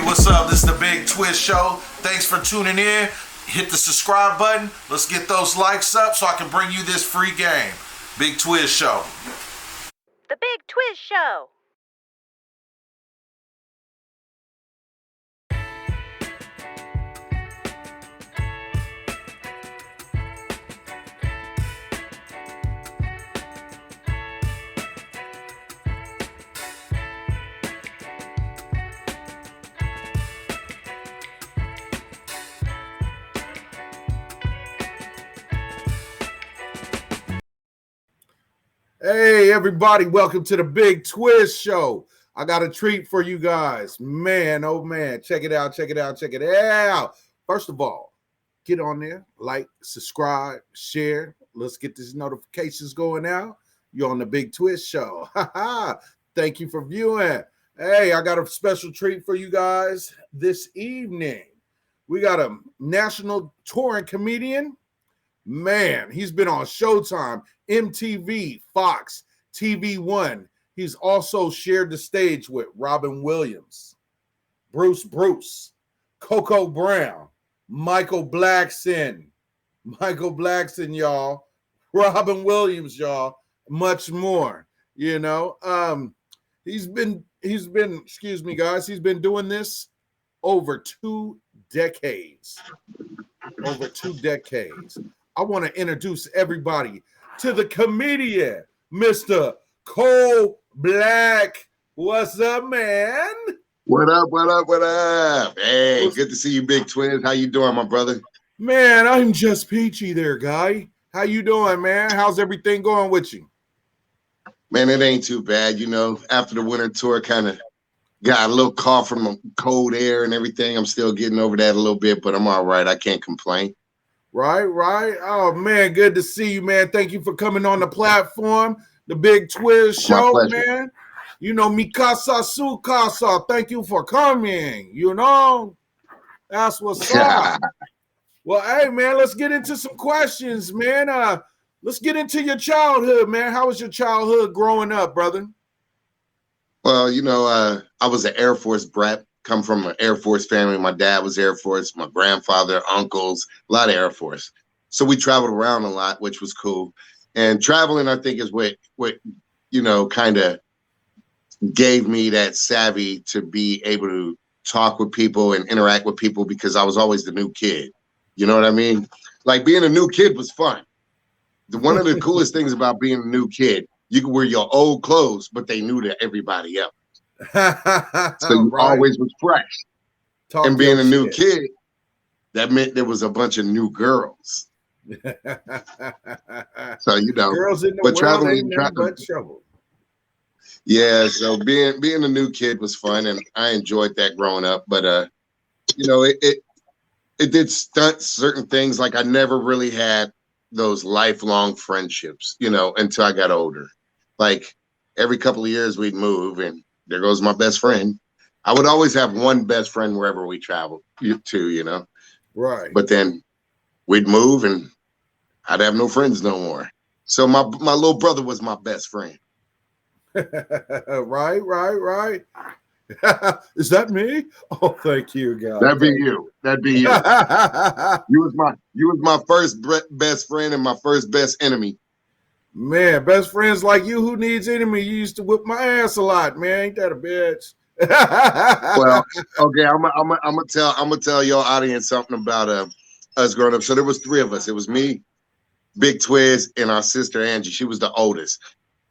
what's up? This is the Big Twizz Show. Thanks for tuning in. Hit the subscribe button. Let's get those likes up so I can bring you this free game. Big Twizz Show. The Big Twizz Show. Hey, everybody, welcome to the Big Twizz Show. I got a treat for you guys. Man, oh man, check it out, check it out, check it out. First of all, get on there, like, subscribe, share. Let's get these notifications going out. You're on the Big Twizz Show. Thank you for viewing. Hey, I got a special treat for you guys this evening. We got a national touring comedian. Man, he's been on Showtime, MTV, Fox, TV One. He's also shared the stage with Robin Williams, Bruce, Coco Brown, Michael Blackson, y'all, Robin Williams, y'all, much more. You know, he's been, excuse me, guys, he's been doing this over 2 decades. Over 2 decades. I want to introduce everybody to the comedian, Mr. Kul Black. What's up, man? What up, what up, what up? Hey, good to see you, Big Twizz. How you doing, my brother? Man, I'm just peachy there, guy. How you doing, man? How's everything going with you? Man, it ain't too bad. You know, after the winter tour, kind of got a little cough from the cold air and everything. I'm still getting over that a little bit, but I'm all right. I can't complain. Right. Oh, man, good to see you, man. Thank you for coming on the platform, the Big Twizz Show, man. You know, Mikasa Sukasa, thank you for coming, you know. That's what's up. Well, hey, man, let's get into some questions, man. Let's get into your childhood, man. How was your childhood growing up, brother? Well, you know, I was an Air Force brat. Come from an Air Force family. My dad was Air Force, my grandfather, uncles, a lot of Air Force. So we traveled around a lot, which was cool. And traveling, I think, is what you know, kind of gave me that savvy to be able to talk with people and interact with people because I was always the new kid. You know what I mean? Like being a new kid was fun. One of the coolest things about being a new kid, you could wear your old clothes, but they knew to everybody else. So you always was fresh. And being a new kid, that meant there was a bunch of new girls. So you know, girls in the but world traveling ain't nothing but trouble. Yeah, so being a new kid was fun, and I enjoyed that growing up. But you know, it did stunt certain things. Like I never really had those lifelong friendships, you know, until I got older. Like every couple of years we'd move, and there goes my best friend. I would always have one best friend wherever we traveled to, you know. Right. But then we'd move and I'd have no friends no more. So my little brother was my best friend. Right. Is that me? Oh, thank you, God. That'd be you. You was my first best friend and my first best enemy. Man, best friends like you, who needs enemy? You used to whip my ass a lot, man. Ain't that a bitch? Well, okay, I'm gonna tell your audience something about us growing up. So there was 3 of us. It was me, Big Twizz, and our sister Angie. She was the oldest.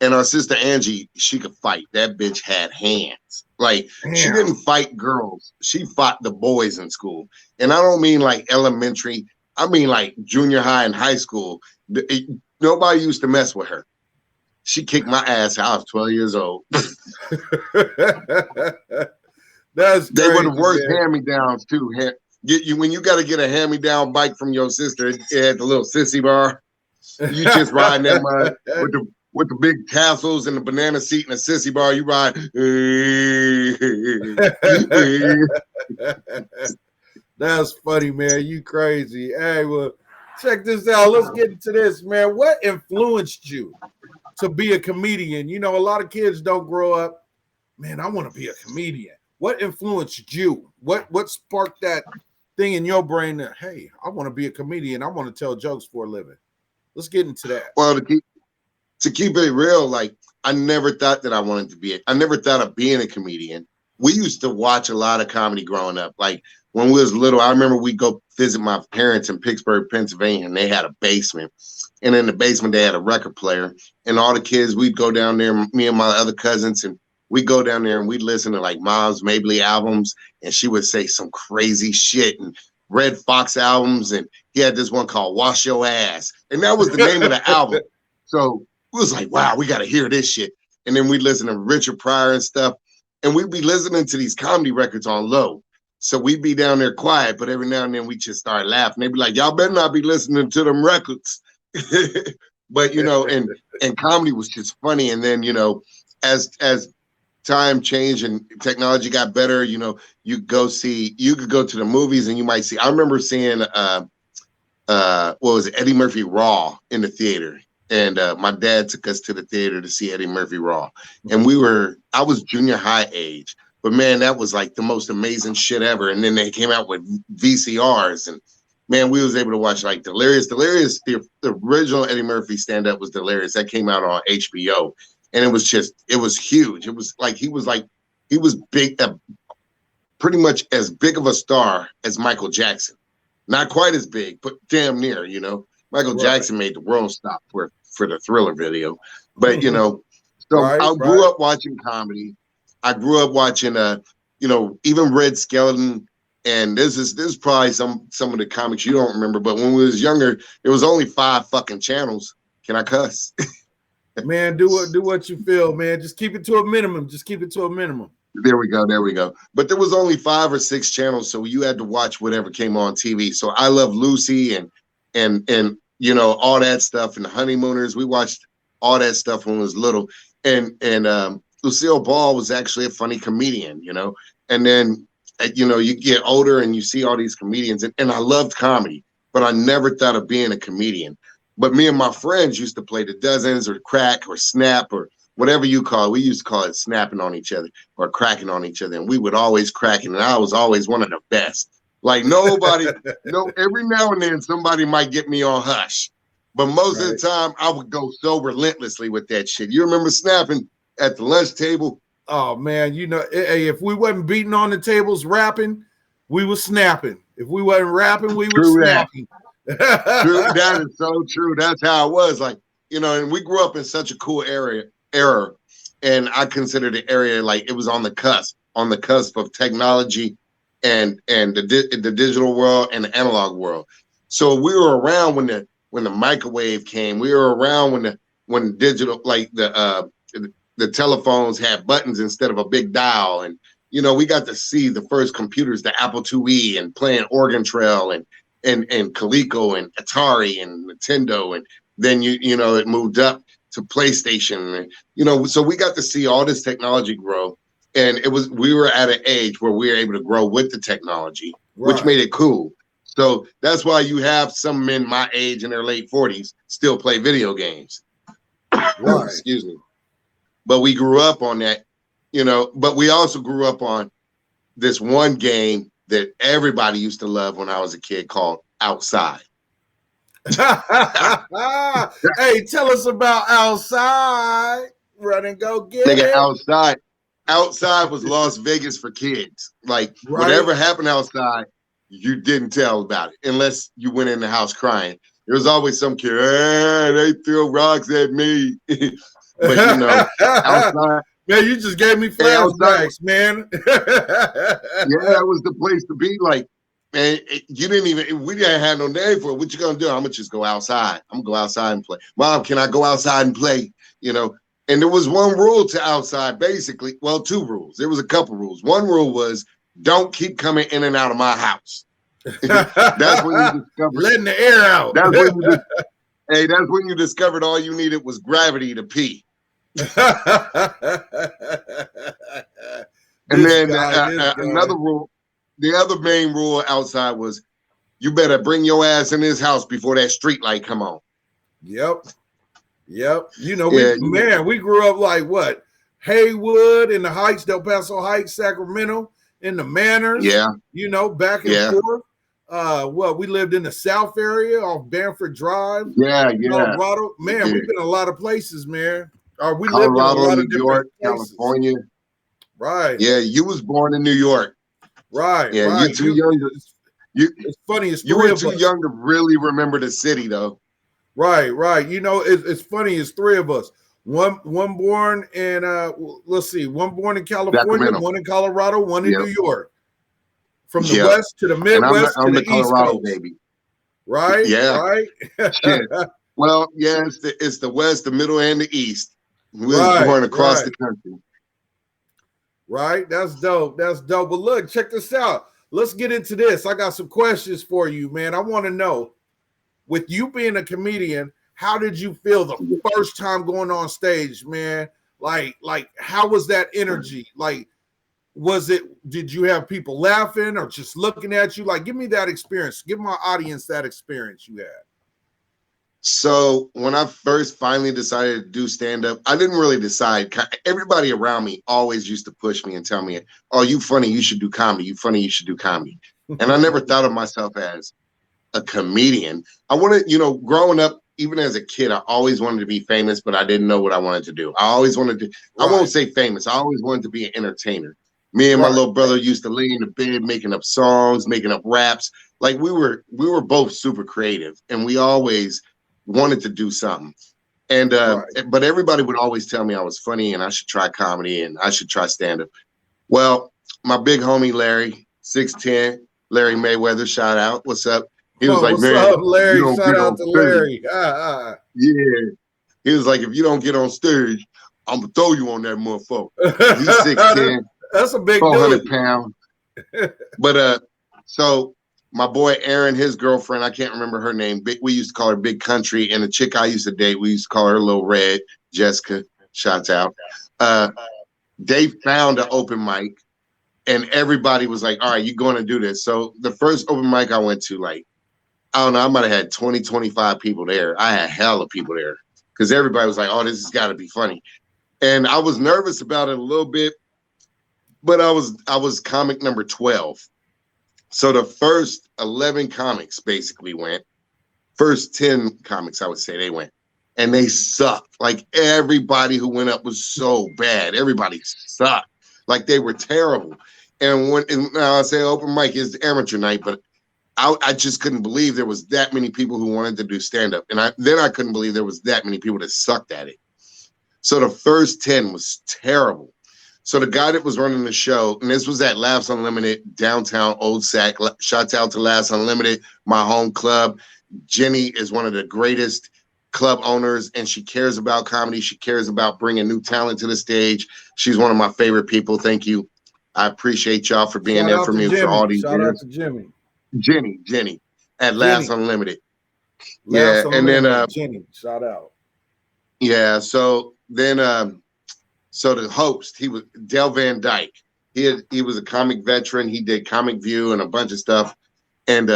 And our sister Angie, she could fight. That bitch had hands. Like, she didn't fight girls. She fought the boys in school. And I don't mean like elementary. I mean like junior high and high school. Nobody used to mess with her. She kicked my ass. I was 12 years old. That's They were the worst hand-me-downs too. When you got to get a hand-me-down bike from your sister, it had the little sissy bar. You just riding that mud with the big tassels and the banana seat and the sissy bar. You ride. That's funny, man. You crazy. Hey, well, check this out. Let's get into this, man. What influenced you to be a comedian? You know, a lot of kids don't grow up, man, I want to be a comedian. what influenced you? What sparked that thing in your brain that, hey, I want to be a comedian. I want to tell jokes for a living. Let's get into that. Well, to keep it real, like I never thought that I wanted to be. I never thought of being a comedian. We used to watch a lot of comedy growing up. Like when we was little, I remember we'd go visit my parents in Pittsburgh, Pennsylvania, and they had a basement. And in the basement, they had a record player. And all the kids, we'd go down there, me and my other cousins, and we'd go down there and we'd listen to like Miles Mabley albums. And she would say some crazy shit, and Red Fox albums. And he had this one called Wash Your Ass. And that was the name of the album. So it was like, wow, we got to hear this shit. And then we'd listen to Richard Pryor and stuff. And we'd be listening to these comedy records on low. So we'd be down there quiet, but every now and then we just start laughing. They'd be like, y'all better not be listening to them records. But, you know, and comedy was just funny. And then, you know, as time changed and technology got better, you know, you could go to the movies and you might see, I remember seeing, what was it, Eddie Murphy Raw in the theater. And my dad took us to the theater to see Eddie Murphy Raw. And I was junior high age, but man, that was like the most amazing shit ever. And then they came out with VCRs, and man, we was able to watch like Delirious. The original Eddie Murphy stand-up was Delirious. That came out on HBO. And it was huge. It was like, he was big, pretty much as big of a star as Michael Jackson. Not quite as big, but damn near, you know. Michael Jackson made the world stop for the Thriller video. But, you know, so I grew up watching comedy. I grew up watching, you know, even Red Skelton. And this is probably some of the comics you don't remember. But when we was younger, there was only 5 fucking channels. Can I cuss? Man, do what you feel, man. Just keep it to a minimum. There we go. But there was only 5 or 6 channels, so you had to watch whatever came on TV. So I Love Lucy and you know, all that stuff, and the Honeymooners. We watched all that stuff when we was little. And Lucille Ball was actually a funny comedian, you know. And then you know, you get older and you see all these comedians, and I loved comedy, but I never thought of being a comedian. But me and my friends used to play the dozens or crack or snap or whatever you call it. We used to call it snapping on each other or cracking on each other. And we would always crack it. And I was always one of the best. Like nobody, every now and then somebody might get me on hush. But most of the time I would go so relentlessly with that shit. You remember snapping at the lunch table? Oh man, you know, if we wasn't beating on the tables rapping, we was snapping. If we wasn't rapping, we were snapping. True, that is so true. That's how it was. Like, you know, and we grew up in such a cool era, and I consider the area like it was on the cusp of technology and the digital world and the analog world. So we were around when the microwave came. We were around when digital, like the telephones had buttons instead of a big dial, and you know, we got to see the first computers, the Apple IIe, and playing Oregon Trail and Coleco and Atari and Nintendo, and then you know it moved up to PlayStation, and, you know, so we got to see all this technology grow, and we were at an age where we were able to grow with the technology, which made it cool. So that's why you have some men my age in their late 40s still play video games. Excuse me. But we grew up on that, you know, but we also grew up on this one game that everybody used to love when I was a kid called Outside. Hey, tell us about Outside. Run and go get it. Outside was Las Vegas for kids. Like whatever happened outside, you didn't tell about it unless you went in the house crying. There was always some kid, they threw rocks at me. But you know, outside. Man, you just gave me flashbacks, man. Yeah, that was the place to be. Like, man, we didn't have no name for it. What you gonna do? I'm gonna just go outside. I'm gonna go outside and play. Mom, can I go outside and play? You know, and there was one rule to outside, basically. Well, 2 rules. There was a couple rules. One rule was don't keep coming in and out of my house. That's when you discovered letting the air out. That's when you discovered all you needed was gravity to pee. And then another rule, the other main rule outside was you better bring your ass in this house before that street light come on. Yep. You know, we grew up like what? Haywood in the Heights, Del Paso Heights, Sacramento, in the Manors. Yeah. You know, back and Yeah. forth. We lived in the South area off Bamford Drive. Yeah. Colorado. Man, Yeah. we've been a lot of places, man. We lived in a Colorado, lot New of different York, places. California. Right. Yeah, you was born in New York. Right. Yeah, right. you're too young to. It's funny. It's You three were of too us. young to really remember the city, though. Right. You know, it's funny. It's three of us. One born in let's see, one born in California, Sacramento. one in Colorado, one in Yep. New York. From the Yep. West to the And Midwest to I'm the the East Colorado Coast. baby. Right. Yeah. Right. Shit. Well, yeah, it's the West, the Middle, and the East. We was Right, born across right. the country. Right. That's dope. That's dope. But look, check this out. Let's get into this. I got some questions for you, man. I want to know, with you being a comedian, how did you feel the first time going on stage, man? Like, how was that energy? Like, did you have people laughing or just looking at you? Like, give me that experience. Give my audience that experience you had. So when I first finally decided to do stand-up, I didn't really decide. Everybody around me always used to push me and tell me, "Oh, you funny, you should do comedy. You funny, you should do comedy." And I never thought of myself as a comedian. I wanted, growing up, even as a kid, I always wanted to be famous, but I didn't know what I wanted to do. I always wanted to, I won't say famous, I always wanted to be an entertainer. Me and my little brother used to lay in the bed making up songs, making up raps. Like we were both super creative, and we always wanted to do something. And but everybody would always tell me I was funny and I should try comedy and I should try stand-up. Well, my big homie Larry, 6'10", Larry Mayweather, shout out. What's up? He was like, what's man, up, Larry? Shout out to stage. Larry. Yeah. He was like, if you don't get on stage, I'm gonna throw you on that motherfucker. And he's 6'10". That's a big 400 dude. pounds. But so my boy Aaron, his girlfriend, I can't remember her name. We used to call her Big Country, and the chick I used to date, we used to call her Little Red. Jessica, shouts out. They found an open mic, and everybody was like, all right, you're going to do this. So the first open mic I went to, like, I don't know, I might have had 20, 25 people there. I had hell of people there because everybody was like, oh, this has got to be funny. And I was nervous about it a little bit, but I was comic number 12. So the first 11 comics basically went. First 10 comics, I would say, they went. And they sucked. Like, everybody who went up was so bad. Everybody sucked. Like, they were terrible. And now I say open mic is the amateur night, but I just couldn't believe there was that many people who wanted to do stand-up. And I couldn't believe there was that many people that sucked at it. So the first 10 was terrible. So the guy that was running the show, and this was at Laughs Unlimited, downtown Old Sac. Shouts out to Laughs Unlimited, my home club. Jenny is one of the greatest club owners, and she cares about comedy. She cares about bringing new talent to the stage. She's one of my favorite people. Thank you. I appreciate y'all for being there for me for all these years. Shout out to Jimmy. Jenny at Laughs Unlimited. Laughs yeah, and then Jenny, shout out. Yeah, so then so the host, he was Del Van Dyke. He was a comic veteran. He did Comic View and a bunch of stuff. And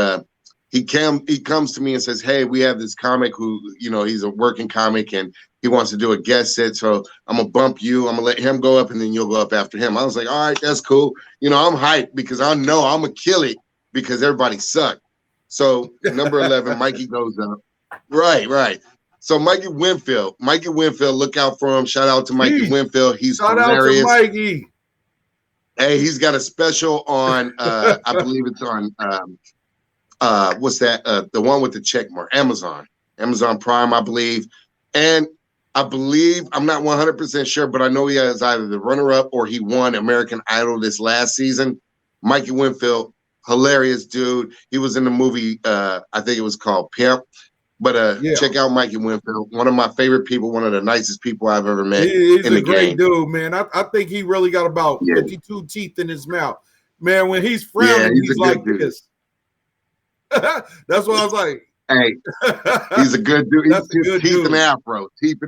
he comes to me and says, hey, we have this comic who, he's a working comic and he wants to do a guest set. So I'm gonna bump you. I'm gonna let him go up and then you'll go up after him. I was like, all right, that's cool. I'm hyped because I know I'm gonna kill it because everybody sucked. So number 11, Mikey goes up. Right. So Mikey Winfield, look out for him. Shout out to Mikey Winfield. He's hilarious. Shout out to Mikey. Hey, he's got a special on, I believe it's on, what's that? The one with the check mark, Amazon Prime, I believe. And I believe, I'm not 100% sure, but I know he has either the runner-up or he won American Idol this last season. Mikey Winfield, hilarious dude. He was in the movie, I think it was called Pimp. But check out Mikey Winfield, one of my favorite people, one of the nicest people I've ever met. He's a great dude, man. I think he really got about 52 teeth in his mouth. Man, when he's frowning, he's like this. That's what I was like. Hey, he's a good dude. He's teeth and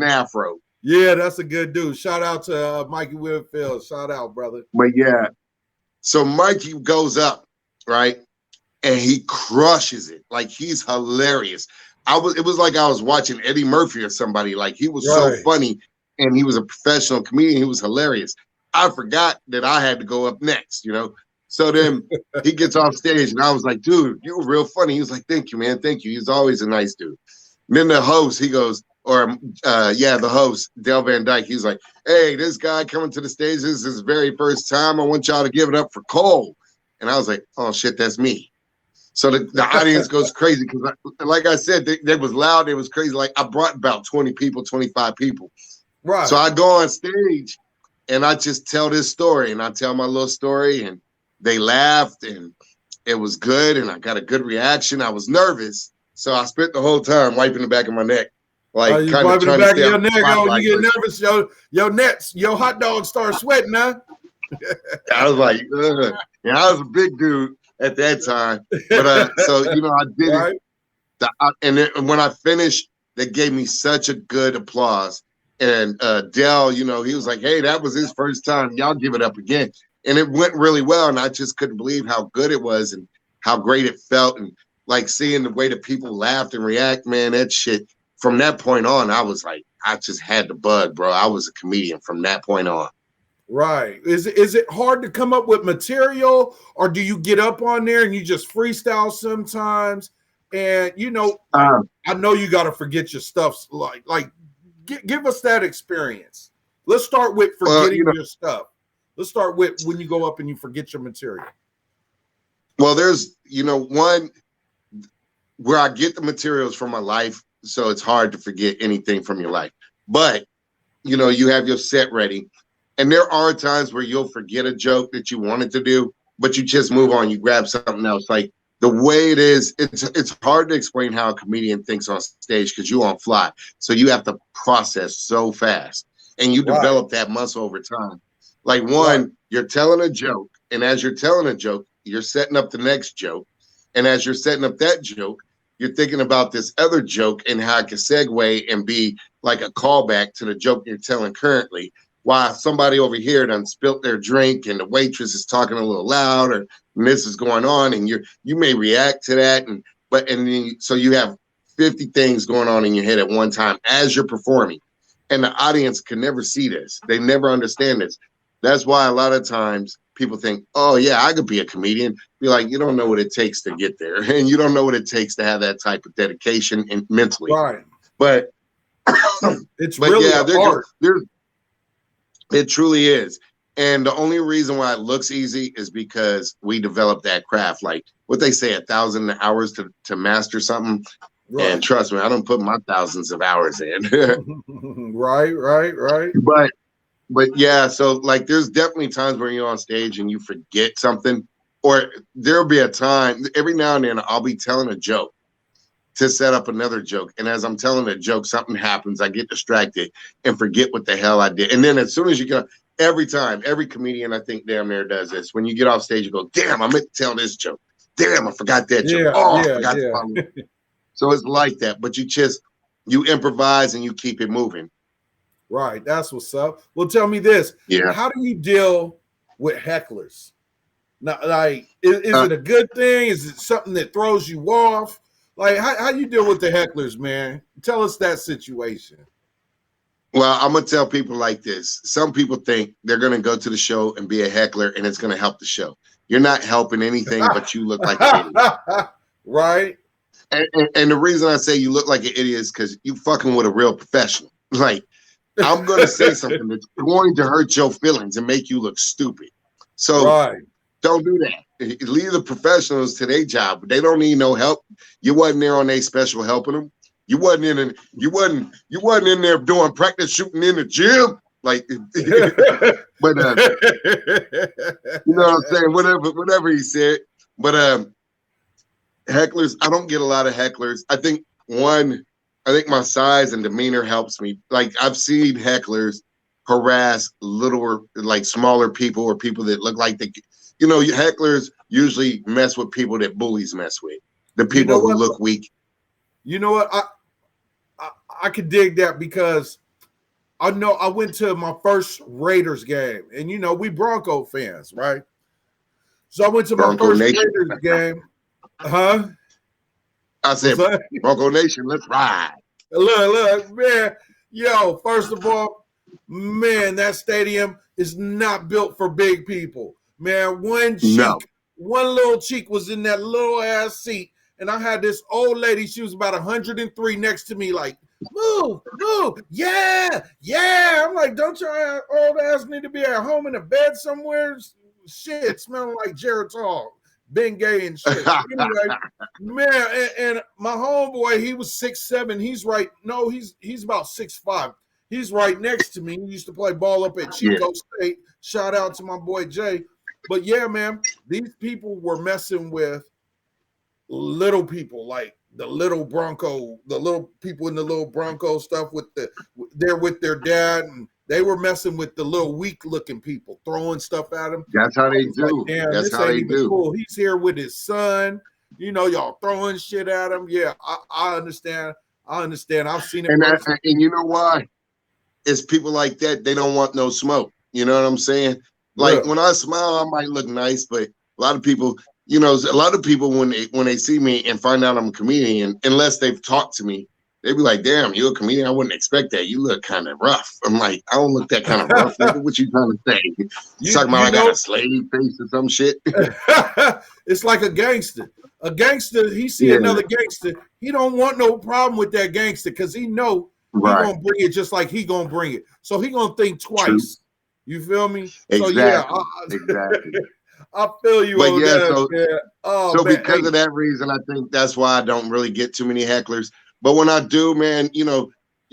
afro. Yeah, that's a good dude. Shout out to Mikey Winfield. Shout out, brother. But yeah, so Mikey goes up, right? And he crushes it. Like, he's hilarious. It was like I was watching Eddie Murphy or somebody. Like, he was so funny. and he was a professional comedian. He was hilarious. I forgot that I had to go up next, you know. So then he gets off stage, and I was like, dude, you were real funny. He was like, thank you, man. Thank you. He's always a nice dude. And then the host, he goes, the host, Dale Van Dyke, he's like, hey, this guy coming to the stage, this is his very first time. I want y'all to give it up for Cole. And I was like, oh, shit, that's me. So the audience goes crazy because, like I said, they was loud. It was crazy. Like, I brought about 20 people, 25 people. Right. So I go on stage, and I just tell this story, and I tell my little story, and they laughed, and it was good, and I got a good reaction. I was nervous, so I spent the whole time wiping the back of my neck, like kind of trying to stay your neck. Oh, you get nervous, your hot dog start sweating, huh? I was like, ugh. Yeah, I was a big dude at that time, but so you know, I did right. it, and then when I finished, they gave me such a good applause. And Dell, you know, he was like, hey, that was his first time. Y'all give it up again. And it went really well. And I just couldn't believe how good it was and how great it felt. And like seeing the way that people laughed and react, man, that shit. From that point on, I was like, I just had the bug, bro. I was a comedian from that point on. Right. Is it hard to come up with material, or do you get up on there and you just freestyle sometimes? And, you know, I know you got to forget your stuff. Like give us that experience. Let's start with forgetting your stuff. Let's start with when you go up and you forget your material. Well, there's, you know, one where I get the materials from my life, so it's hard to forget anything from your life. But, you know, you have your set ready. And there are times where you'll forget a joke that you wanted to do, but you just move on. You grab something else. Like the way it is, it's hard to explain how a comedian thinks on stage because you're on fly. So you have to process so fast, and you develop that muscle over time. Like you're telling a joke, and as you're telling a joke, you're setting up the next joke. And as you're setting up that joke, you're thinking about this other joke and how it can segue and be like a callback to the joke you're telling currently. While somebody over here done spilt their drink and the waitress is talking a little loud, and this is going on, and you may react to that, so you have 50 things going on in your head at one time as you're performing, and the audience can never see this. They never understand this. That's why a lot of times people think, oh yeah, I could be a comedian. Be like, you don't know what it takes to get there, and you don't know what it takes to have that type of dedication and mentally. Right. But it's really hard. It truly is. And the only reason why it looks easy is because we developed that craft. Like what they say, 1,000 hours to master something. Right. And trust me, I don't put my thousands of hours in. Right. But yeah, so like there's definitely times where you're on stage and you forget something, or there'll be a time every now and then I'll be telling a joke to set up another joke. And as I'm telling a joke, something happens. I get distracted and forget what the hell I did. And then as soon as you go, every comedian I think damn near does this. When you get off stage, you go, damn, I meant to tell this joke. Damn, I forgot that joke. I forgot to follow. So it's like that. But you improvise and you keep it moving. Right. That's what's up. Well, tell me this. Yeah. How do you deal with hecklers? Now, like, is it a good thing? Is it something that throws you off? Like, how you deal with the hecklers, man? Tell us that situation. Well, I'm going to tell people like this. Some people think they're going to go to the show and be a heckler and it's going to help the show. You're not helping anything, but you look like an idiot. Right. And the reason I say you look like an idiot is because you fucking with a real professional. Like, I'm going to say something that's going to hurt your feelings and make you look stupid. So don't do that. Leave the professionals to their job. They don't need no help. You wasn't there on a special helping them. You wasn't in there doing practice shooting in the gym. Like, but you know what I'm saying? Whatever he said. But hecklers, I don't get a lot of hecklers. I think my size and demeanor helps me. Like I've seen hecklers harass smaller people or people that look like hecklers usually mess with people that bullies mess with. The people who look weak. You know what? I could dig that because I know I went to my first Raiders game, and we Bronco fans, right? So I went to my first Raiders game. Huh? I said, Bronco Nation, let's ride. Look, man. Yo, first of all, man, that stadium is not built for big people. Man, one little cheek was in that little ass seat, and I had this old lady. She was about 103 next to me, like, move, yeah. I'm like, don't your old ass need to be at home in a bed somewhere? Shit, smelling like Geritol, Ben Gay and shit. Anyway, man, and my homeboy, he was 6'7". He's about 6'5". He's right next to me. He used to play ball up at Chico State. Shout out to my boy Jay. But yeah, man, these people were messing with little people, like the little people in the little Bronco stuff they're with their dad, and they were messing with the little weak looking people, throwing stuff at them. That's how they do. Like, damn, that's how they do. Cool. He's here with his son. Y'all throwing shit at him. Yeah, I understand. I've seen it. And you know why? It's people like that. They don't want no smoke. You know what I'm saying? Like when I smile, I might look nice, but a lot of people, when they see me and find out I'm a comedian, unless they've talked to me, they be like, "Damn, you're a comedian. I wouldn't expect that. You look kind of rough." I'm like, "I don't look that kind of rough. Nigga. What you trying to say? You talking about I got a slave face or some shit?" It's like a gangster. A gangster, he see another gangster. He don't want no problem with that gangster because he know he gonna bring it just like he gonna bring it. So he gonna think twice. True. You feel me? Exactly. So exactly. I feel you. But so because of that reason, I think that's why I don't really get too many hecklers. But when I do, man, you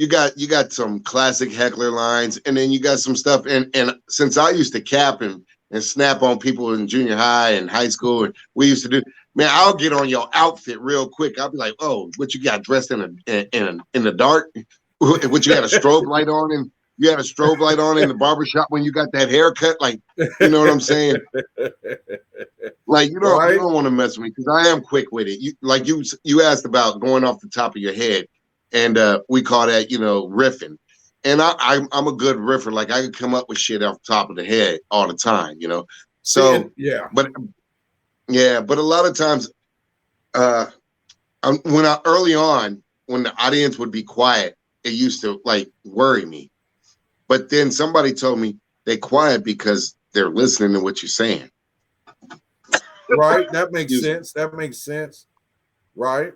got some classic heckler lines, and then you got some stuff. And since I used to cap and snap on people in junior high and high school, and we used to do, man, I'll get on your outfit real quick. I'll be like, "Oh, what you got dressed in the dark? What you got a strobe light on?" And you had a strobe light on in the barbershop when you got that haircut, like, you know what I'm saying? Like, you don't want to mess with me because I am quick with it. You asked about going off the top of your head, and we call that, riffing. And I'm a good riffer. Like, I can come up with shit off the top of the head all the time, So but a lot of times, early on, when the audience would be quiet, it used to like worry me. But then somebody told me they quiet because they're listening to what you're saying. Right. That makes sense. Right.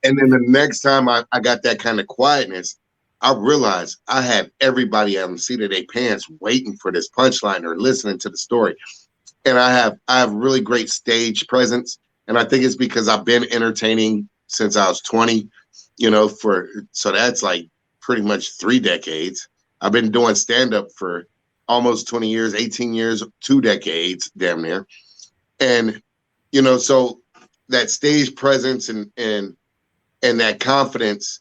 And then the next time I got that kind of quietness, I realized I had everybody on the seat of their pants waiting for this punchline or listening to the story. And I have really great stage presence. And I think it's because I've been entertaining since I was 20, so that's like pretty much 3 decades. I've been doing stand-up for almost 20 years, 18 years, 2 decades, damn near. And, so that stage presence and that confidence,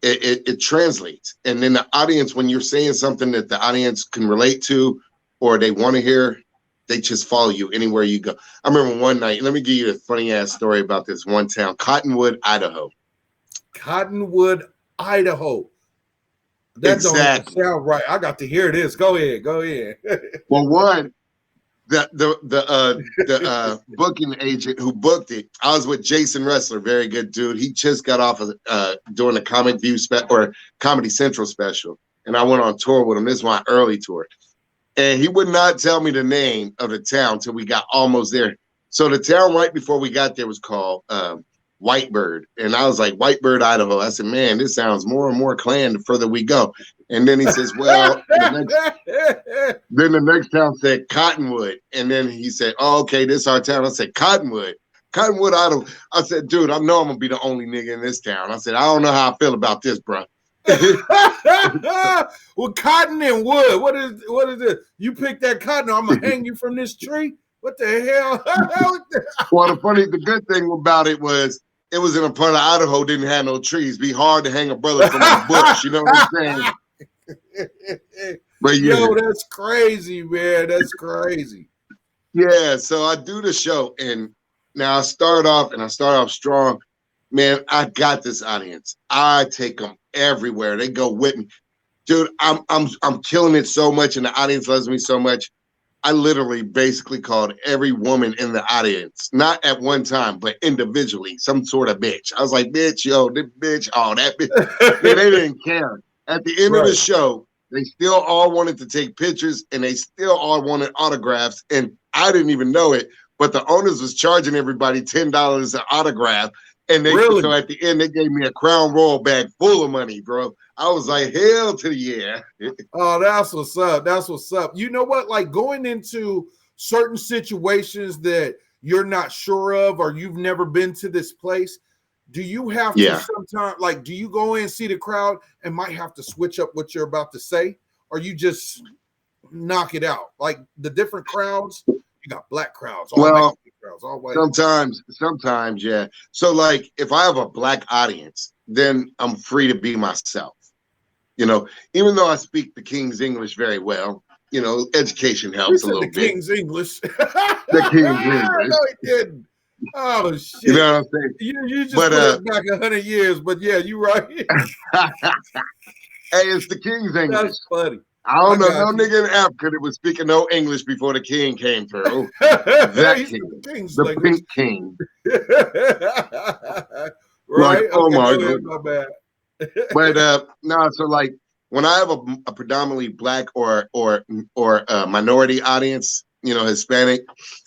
it translates. And then the audience, when you're saying something that the audience can relate to or they want to hear, they just follow you anywhere you go. I remember one night, let me give you a funny-ass story about this one town, Cottonwood, Idaho. Cottonwood, Idaho. That exactly. Don't sound right. I got to hear this. Go ahead. Well, one, the booking agent who booked it, I was with Jason Wrestler, very good dude. He just got off of doing a Comic View or Comedy Central special, and I went on tour with him. This is my early tour, and he would not tell me the name of the town till we got almost there. So the town right before we got there was called Whitebird, and I was like, Whitebird, Idaho. I said, man, this sounds more and more Klan the further we go. And then he says, well, then the next town said Cottonwood, and then he said, oh, okay, this is our town. I said, Cottonwood, Idaho. I said, dude, I know I'm gonna be the only nigga in this town. I said, I don't know how I feel about this, bro. Well, cotton and wood. What is this? You pick that cotton, I'm gonna hang you from this tree. What the hell? Well, the good thing about it was in a part of Idaho didn't have no trees. Be hard to hang a brother from a bush. You know what I'm saying? But yo, that's crazy, man. That's crazy. Yeah. So I do the show, and now I start off strong. Man, I got this audience. I take them everywhere. They go with me, dude. I'm killing it so much, and the audience loves me so much. I literally basically called every woman in the audience, not at one time, but individually, some sort of bitch. I was like, bitch, yo, this bitch, oh, that bitch. Yeah, they didn't care. At the end of the show, They still all wanted to take pictures, and they still all wanted autographs. And I didn't even know it, but the owners was charging everybody $10 an autograph. And so at the end, they gave me a Crown Royal bag full of money, bro. I was like, hell to the yeah. Oh, that's what's up. That's what's up. You know what? Like going into certain situations that you're not sure of, or you've never been to this place, do you have to sometimes, like, do you go in and see the crowd and might have to switch up what you're about to say, or you just knock it out? Like the different crowds, you got black crowds, all Mexican crowds, all white. Sometimes, yeah. So like if I have a black audience, then I'm free to be myself. You know, even though I speak the King's English very well, you know, education helps a little bit. King's English. The King's English. No, he didn't. Oh shit! You know what I'm saying? You just put it back 100 years, but yeah, you're right. Hey, it's the King's English. That's funny. I don't know no nigga in Africa that was speaking no English before the king came through. That king, the pink king. Right? Like, oh my god. My bad. But no, so like when I have a predominantly black or minority audience, you know, Hispanic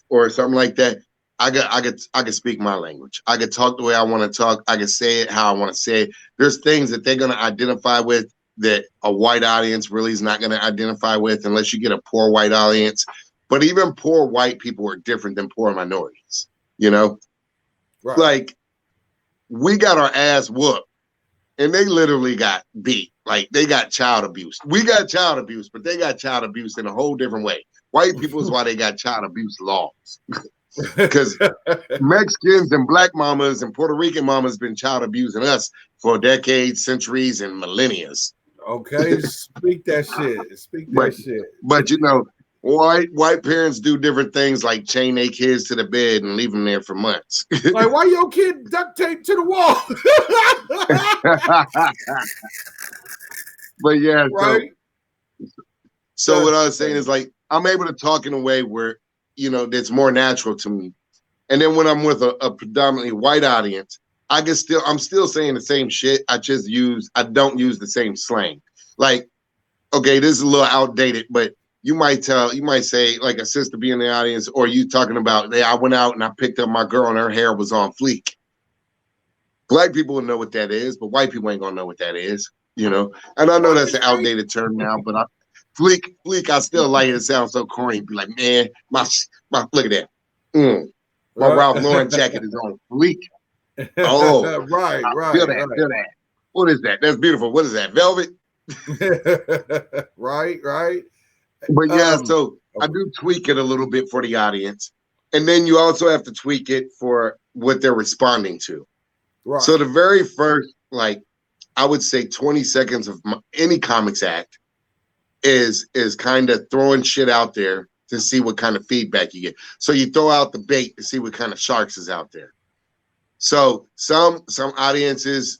or something like that, I could speak my language. I could talk the way I want to talk. I could say it how I want to say it. There's things that they're gonna identify with that a white audience really is not gonna identify with unless you get a poor white audience. But even poor white people are different than poor minorities, you know? Right. Like we got our ass whooped and they literally got beat. Like they got child abuse. We got child abuse, but they got child abuse in a whole different way. White people is why they got child abuse laws. Because Mexicans and black mamas and Puerto Rican mamas been child abusing us for decades, centuries, and millennia. Okay, speak that shit. Speak that shit. But you know, white parents do different things like chain their kids to the bed and leave them there for months. Like, why your kid duct taped to the wall? But yeah, right? So what I was saying is like I'm able to talk in a way where, you know, that's more natural to me. And then when I'm with a predominantly white audience, I'm still saying the same shit. I don't use the same slang. Like, okay, this is a little outdated, but you might say like a sister be in the audience, or you talking about, hey, I went out and I picked up my girl and her hair was on fleek. Black people will know what that is, but white people ain't gonna know what that is, you know? And I know that's an outdated term now, but fleek, I still like it. It sounds so corny. Be like, man, my look at that. My Ralph Lauren jacket is on fleek. Oh, right. Feel that. What is that? That's beautiful. What is that? Velvet? Right. But yeah, so I do tweak it a little bit for the audience. And then you also have to tweak it for what they're responding to. Right. So the very first, like, I would say 20 seconds of any comics act is kind of throwing shit out there to see what kind of feedback you get. So you throw out the bait to see what kind of sharks is out there. So some audiences,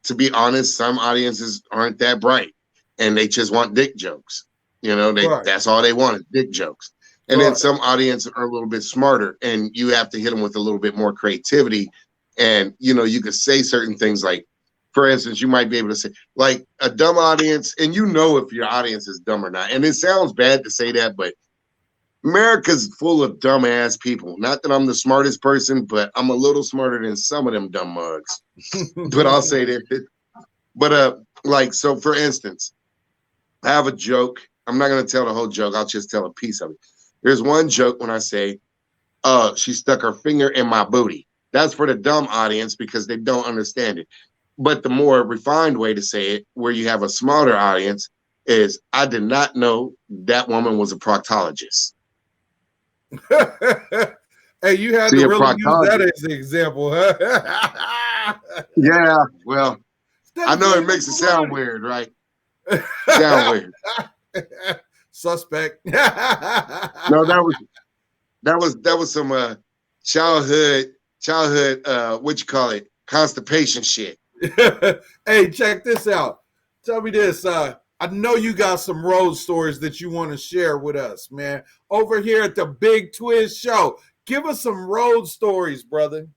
to be honest, some audiences aren't that bright and they just want dick jokes. You know, that's all they want is dick jokes. And then some audiences are a little bit smarter and you have to hit them with a little bit more creativity. And, you know, you could say certain things like, for instance, you might be able to say, like, a dumb audience, and you know if your audience is dumb or not. And it sounds bad to say that, but America's full of dumbass people. Not that I'm the smartest person, but I'm a little smarter than some of them dumb mugs. But I'll say that. But like, so for instance, I have a joke. I'm not gonna tell the whole joke. I'll just tell a piece of it. There's one joke when I say, she stuck her finger in my booty. That's for the dumb audience because they don't understand it. But the more refined way to say it, where you have a smarter audience, is I did not know that woman was a proctologist. Hey, you had to really use that as an example, huh? Yeah, well, I know it makes it sound weird, right? Sound weird. Suspect. No, that was some childhood, what you call it, constipation shit. Hey, check this out. Tell me this. I know you got some road stories that you want to share with us, man. Over here at the Big Twizz Show. Give us some road stories, brother.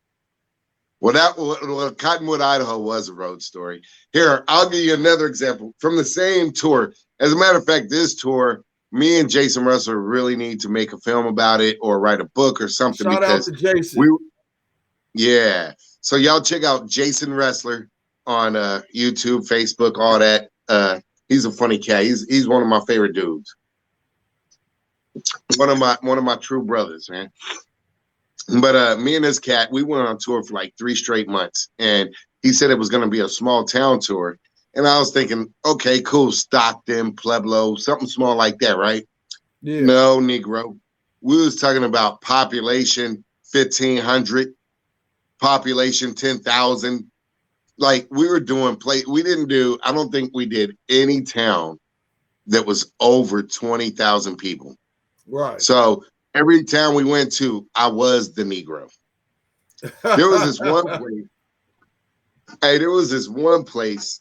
Well, Cottonwood, Idaho was a road story. Here, I'll give you another example from the same tour. As a matter of fact, this tour, me and Jason Russell really need to make a film about it or write a book or something. Shout out to Jason. Yeah. So y'all check out Jason Wrestler on YouTube, Facebook, all that. He's a funny cat. He's one of my favorite dudes. One of my true brothers, man. But me and this cat, we went on tour for like 3 straight months, and he said it was going to be a small town tour. And I was thinking, okay, cool, Stockton, Pueblo, something small like that, right? Yeah. No, Negro. We was talking about population 1,500, population 10,000. Like we were doing I don't think we did any town that was over 20,000 people. Right. So every town we went to, I was the Negro. There was this one place. Hey, there was this one place,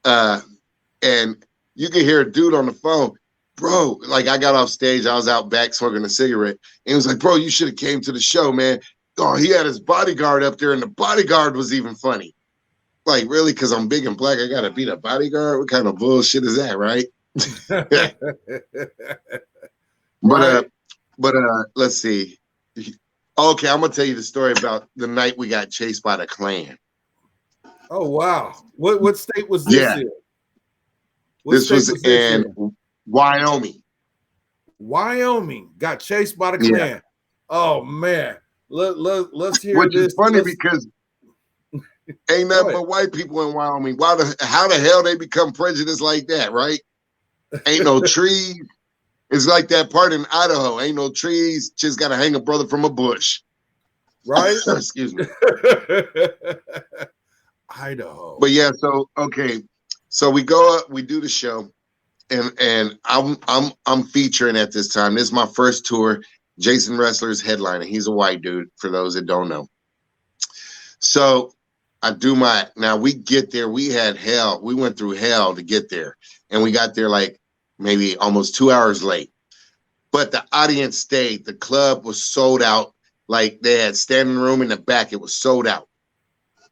and you could hear a dude on the phone, bro. Like I got off stage, I was out back smoking a cigarette, and he was like, "Bro, you should have came to the show, man." Oh, he had his bodyguard up there, and the bodyguard was even funny. Like, really? Because I'm big and black, I gotta beat a bodyguard? What kind of bullshit is that, right? But let's see. Okay, I'm gonna tell you the story about the night we got chased by the Klan. Oh wow! What state was this in? This was in Wyoming. Wyoming got chased by the Klan. Yeah. Oh man, let's hear Which this. Which is funny because ain't nothing but white people in Wyoming. How the hell they become prejudiced like that, right? Ain't no trees. It's like that part in Idaho. Ain't no trees. Just got to hang a brother from a bush. Right? Excuse me. Idaho. But yeah, so okay. So we go up, we do the show, and I'm featuring at this time. This is my first tour. Jason Wrestler's headlining. He's a white dude, for those that don't know. So I do now we get there. We had hell. We went through hell to get there. And we got there like maybe almost 2 hours late. But the audience stayed. The club was sold out. Like they had standing room in the back. It was sold out.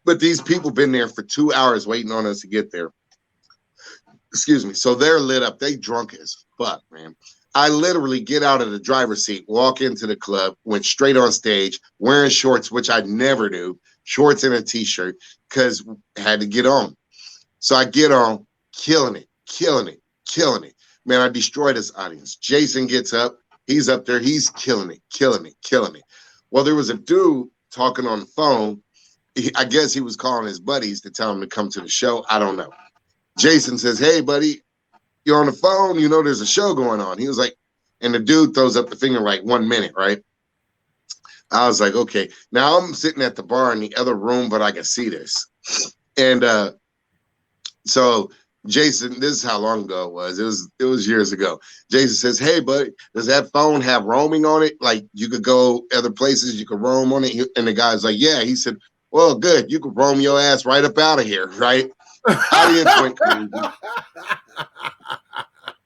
But these people been there for 2 hours waiting on us to get there. Excuse me. So they're lit up. They drunk as fuck, man. I literally get out of the driver's seat, walk into the club, went straight on stage, wearing shorts, which I never do, shorts and a t-shirt, because I had to get on. So I get on, killing it. Man, I destroyed this audience. Jason gets up. He's up there. He's killing it. Well, there was a dude talking on the phone. I guess he was calling his buddies to tell them to come to the show. I don't know. Jason says, "Hey, buddy, you're on the phone. You know there's a show going on." He was like, and the dude throws up the finger like 1 minute, right? I was like, okay. Now I'm sitting at the bar in the other room, but I can see this. And so Jason, this is how long ago it was. It was years ago. Jason says, "Hey, buddy, does that phone have roaming on it? Like you could go other places, you could roam on it?" And the guy's like, "Yeah." He said, "Well, good. You could roam your ass right up out of here, right?" Audience went crazy.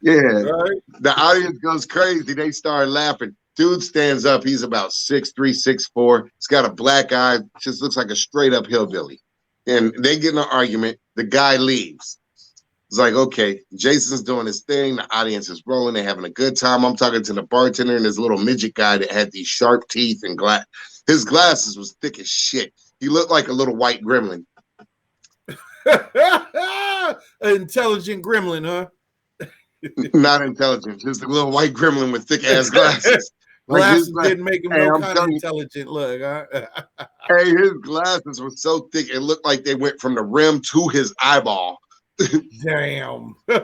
Yeah. Right. The audience goes crazy. They start laughing. Dude stands up. He's about 6'3", 6'4". He's got a black eye. Just looks like a straight up hillbilly. And they get in an argument. The guy leaves. It's like, okay, Jason's doing his thing. The audience is rolling. They're having a good time. I'm talking to the bartender and this little midget guy that had these sharp teeth and his glasses was thick as shit. He looked like a little white gremlin. Intelligent gremlin, huh? Not intelligent. Just a little white gremlin with thick ass glasses. Glasses didn't make him no kind of intelligent look. Huh? Hey, his glasses were so thick it looked like they went from the rim to his eyeball. Damn. I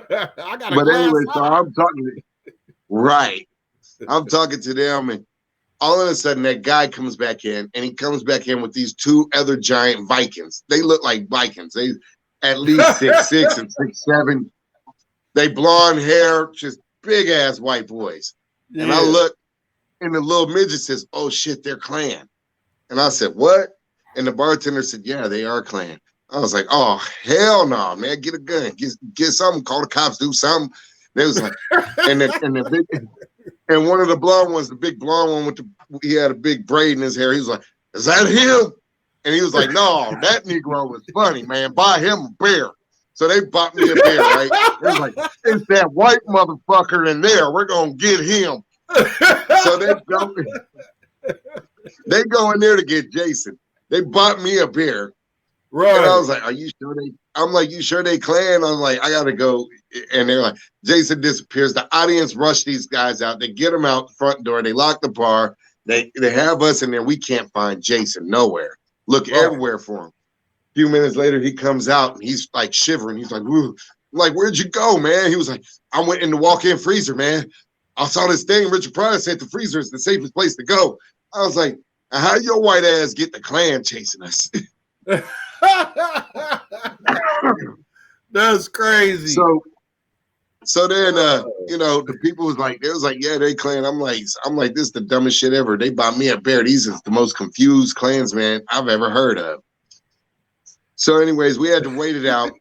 got but anyway, so I'm talking right. I'm talking to them, and all of a sudden that guy comes back in, and he comes back in with these 2 other giant Vikings. They look like Vikings. They at least 6'6" and 6'7". They blonde hair, just big ass white boys. Yeah. And I look, and the little midget says, "Oh shit, they're Klan." And I said, "What?" And the bartender said, "Yeah, they are Klan." I was like, "Oh hell no, man! Get a gun, get something, call the cops, do something." They was like, and one of the blonde ones, the big blonde one he had a big braid in his hair. He was like, "Is that him?" And he was like, "No, that Negro was funny, man. Buy him a beer." So they bought me a beer, right? They're like, it's that white motherfucker in there. We're gonna get him. So they go in there to get Jason. They bought me a beer. Right. And I was like, are you sure I'm like, you sure they clan? I'm like, I gotta go. And they're like, Jason disappears. The audience rushed these guys out. They get them out the front door. They lock the bar. They have us in there. We can't find Jason nowhere. Look everywhere for him. A few minutes later, he comes out and he's like shivering. He's like, woo. I'm like, where'd you go, man? He was like, I went in the walk-in freezer, man. I saw this thing. Richard Pryor said the freezer is the safest place to go. I was like, how your white ass get the clan chasing us? That's crazy. So then, the people was like, yeah, they clan. I'm like, this is the dumbest shit ever. They bought me a bear. These is the most confused Klansmen I've ever heard of. So anyways, we had to wait it out.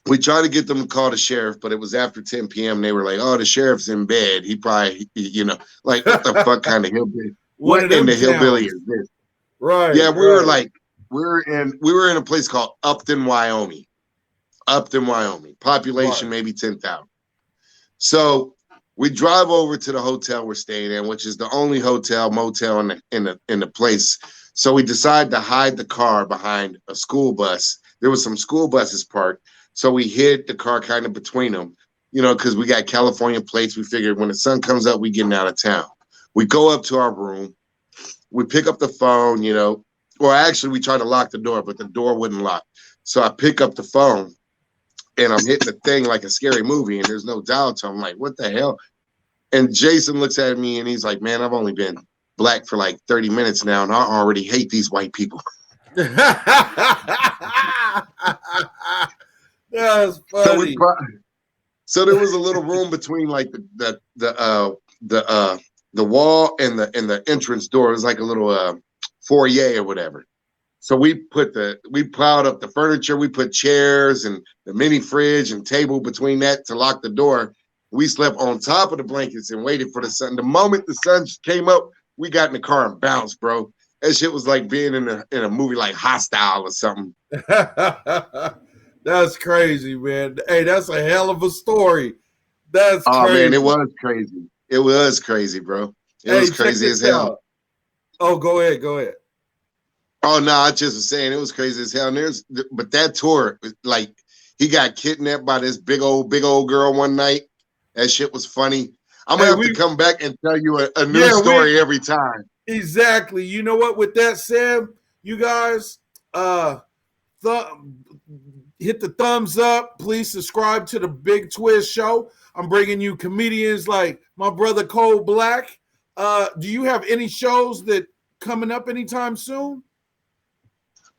We tried to get them to call the sheriff, but it was after 10 p.m. They were like, oh, the sheriff's in bed. He probably, like, what the fuck kind of hillbilly? What in the hillbilly is this? Right. Yeah, we were in a place called Upton, Wyoming. Population maybe 10,000. So we drive over to the hotel we're staying in, which is the only motel in the place. So we decide to hide the car behind a school bus. There was some school buses parked. So we hid the car kind of between them, because we got California plates. We figured when the sun comes up, we getting out of town. We go up to our room. We pick up the phone, Well, actually, we tried to lock the door, but the door wouldn't lock. So I pick up the phone, and I'm hitting the thing like a scary movie, and there's no dial tone. I'm like, what the hell? And Jason looks at me, and he's like, man, I've only been black for like 30 minutes now, and I already hate these white people. That's funny. So there was a little room between like the wall and the entrance door. It was like a little foyer or whatever. So we plowed up the furniture. We put chairs and the mini fridge and table between that to lock the door. We slept on top of the blankets and waited for the sun. The moment the sun came up, we got in the car and bounced, bro. That shit was like being in a movie like Hostile or something. That's crazy, man. Hey, that's a hell of a story. That's crazy. Oh, man, it was crazy. It was crazy, bro. It was crazy as hell. Out. Oh, go ahead. Oh, no, I just was saying it was crazy as hell. But that tour, like, he got kidnapped by this big old girl one night. That shit was funny. I'm going to have to come back and tell you a new story every time. Exactly. You know what? With that said, you guys, hit the thumbs up. Please subscribe to the Big Twizz Show. I'm bringing you comedians like my brother Kul Black. Do you have any shows that coming up anytime soon?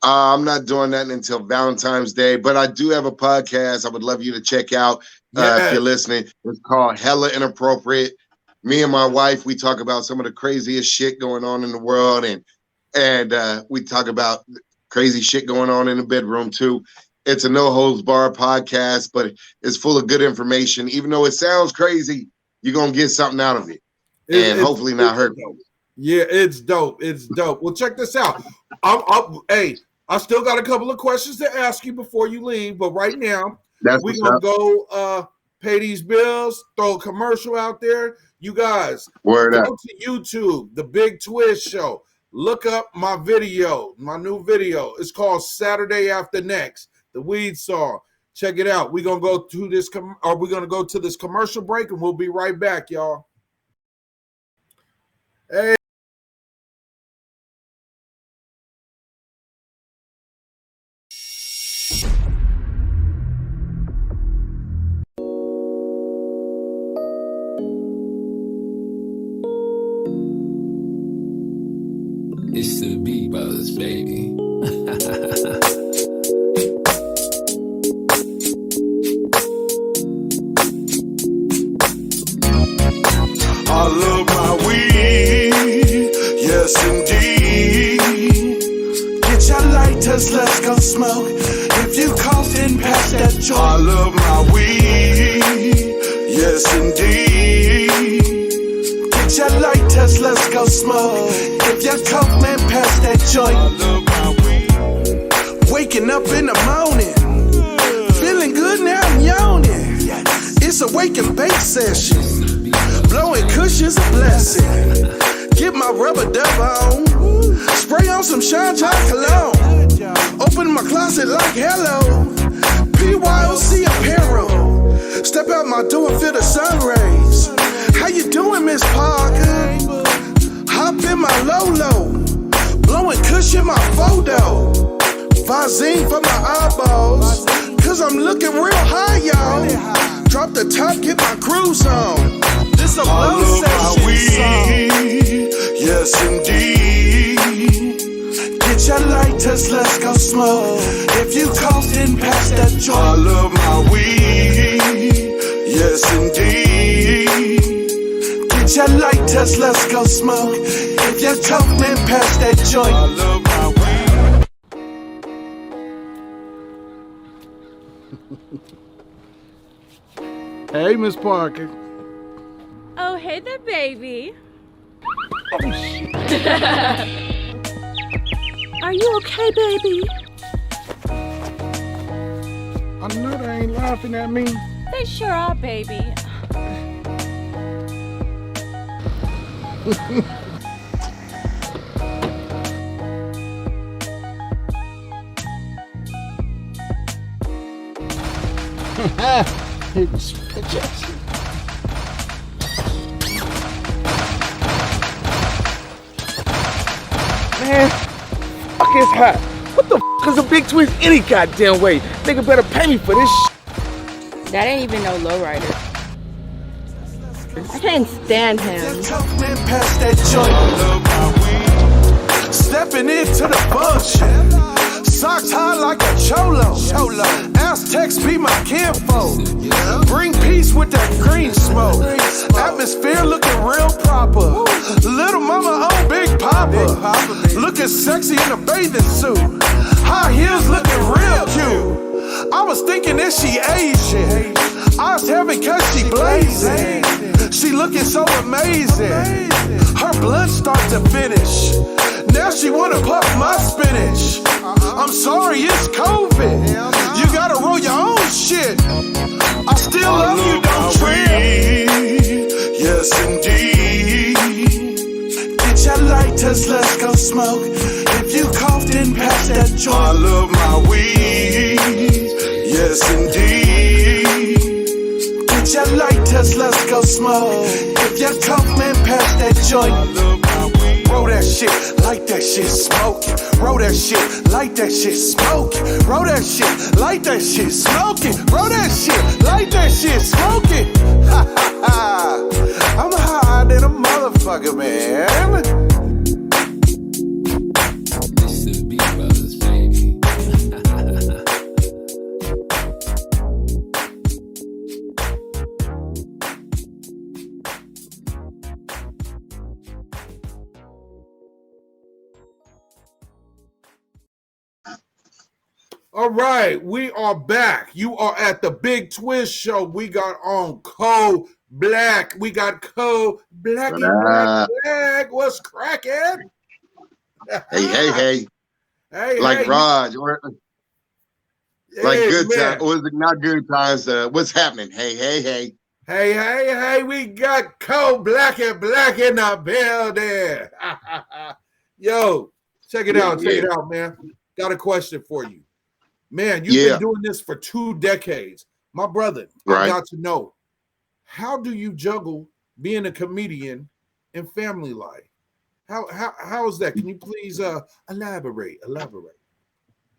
I'm not doing that until Valentine's Day, but I do have a podcast I would love you to check out if you're listening. It's called Hella Inappropriate. Me and my wife, we talk about some of the craziest shit going on in the world, and we talk about crazy shit going on in the bedroom too. It's a no-holds-barred podcast, but it's full of good information. Even though it sounds crazy, you're going to get something out of it. And hopefully not hurt you. Yeah, it's dope. It's dope. Well, check this out. I still got a couple of questions to ask you before you leave, but right now, we're going to go pay these bills, throw a commercial out there. You guys, go to YouTube, The Big Twizz Show. Look up my new video. It's called Saturday After Next, the weed song. Check it out. We're going to go to this commercial break, and we'll be right back, y'all. Hey. It's the B Brothers, baby. I love my weed, yes indeed. Get your lighters, let's go smoke. If you coughing, pass that joint. I love my weed, yes indeed. Get your lighters, let's go smoke. If you cough, man, pass that joint. I love my weed. Waking up in the morning, on it. It's a wake and bake session. Blowing cushions a blessing. Get my rubber dub on. Spray on some Shine cologne. Open my closet like hello. BYOC apparel. Step out my door and feel the sun rays. How you doing, Miss Parker? Hop in my Lolo. Blowing cushion my photo. Visine for my eyeballs. Cause I'm looking real high, y'all. Drop the top, get my cruise on. This a low session song. Yes, indeed. Get your lighters, let's go smoke. If you coughed and pass that joint. I love my weed. Yes, indeed. Get your lighters, let's go smoke. If you coughed and pass that joint. I love my weed. Hey, Miss Parker. Oh, hey there, baby. Oh, shit. Are you okay, baby? I know they ain't laughing at me. They sure are, baby. Man, fuck is hot. What the fuck is a Big Twizz any goddamn way? Nigga better pay me for this shit. That ain't even no lowrider. I can't stand him. Stepping into the function. Socks high like a cholo. Aztecs be my kinfolk. Bring peace with that green smoke. Atmosphere looking real proper. Little mama on Big Papa. Looking sexy in a bathing suit. High heels looking real cute. I was thinking, is she Asian? Eyes heavy cause she blazing. She looking so amazing. Her blood start to finish. Now she wanna puff my spinach. I'm sorry, it's COVID. You gotta roll your own shit. I still love you, don't trip. Yes, indeed. Get your lighters, let's go smoke. If you coughed and pass that joint. I love my weed. Yes, indeed. Get your lighters, let's go smoke. If you coughed and pass that joint. I love my weed. Roll that shit, light that shit, smoke it. Roll that shit, light that shit, smoke it. Roll that shit, light that shit, smoke it. Roll that shit, light that shit, smoke it. Ha ha ha. I'm high than a motherfucker, man. It's the Beat Brothers, baby. All right, we are back. You are at the Big Twizz Show. We got on Kul Black. We got Kul Black. What's cracking? Hey. Hey, Like hey, Raj, or like hey, good man. times. Was it not good times? What's happening? Hey. Hey, we got Kul Black in the building. Yo, check it out, man. Got a question for you. Man, you've been doing this for 2 decades. My brother, I got to know, how do you juggle being a comedian and family life? How is that? Can you please elaborate?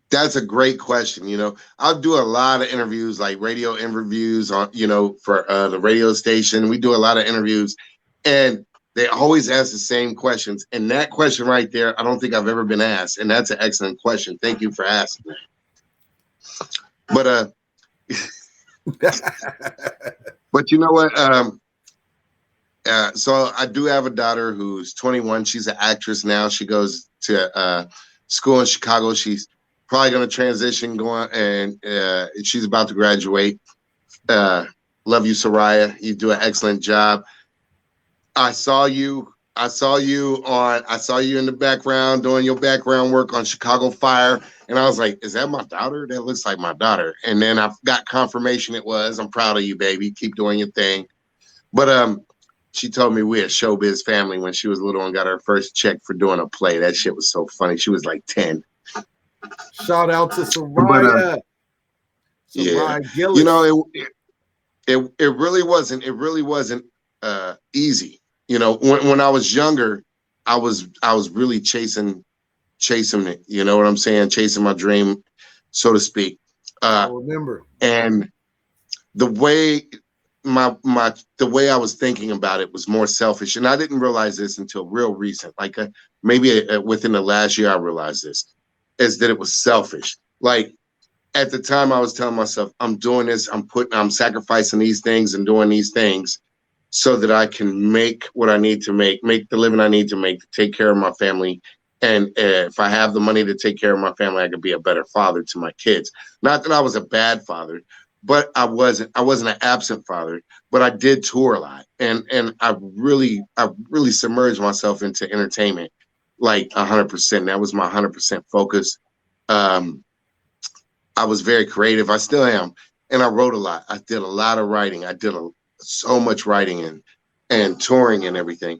That's a great question. You know, I'll do a lot of interviews, like radio interviews on, for the radio station. We do a lot of interviews, and they always ask the same questions. And that question right there, I don't think I've ever been asked. And that's an excellent question. Thank you for asking that. But but you know what? So I do have a daughter who's 21. She's an actress now. She goes to school in Chicago. She's probably going to transition, and she's about to graduate. Love you, Soraya. You do an excellent job. I saw you I saw you in the background doing your background work on Chicago Fire. And I was like, is that my daughter? That looks like my daughter. And then I got confirmation it was. I'm proud of you, baby. Keep doing your thing. But she told me we a showbiz family when she was little and got her first check for doing a play. That shit was so funny. She was like 10. Shout out to Soraya. Yeah. Gillis. You know, it really wasn't easy. You know, when I was younger, I was really chasing it. You know what I'm saying? Chasing my dream, so to speak. I remember. And the way the way I was thinking about it was more selfish, and I didn't realize this until real recent. Like maybe within the last year, I realized this is that it was selfish. Like at the time, I was telling myself, I'm doing this, I'm sacrificing these things and doing these things so that I can make what I need to make the living I need to make to take care of my family. And if I have the money to take care of my family, I could be a better father to my kids. Not that I was a bad father, but I wasn't an absent father, but I did tour a lot. And I really submerged myself into entertainment like 100%. That was my 100% focus. I was very creative. I still am. And I wrote a lot. I did a lot of writing. I did so much writing and touring and everything.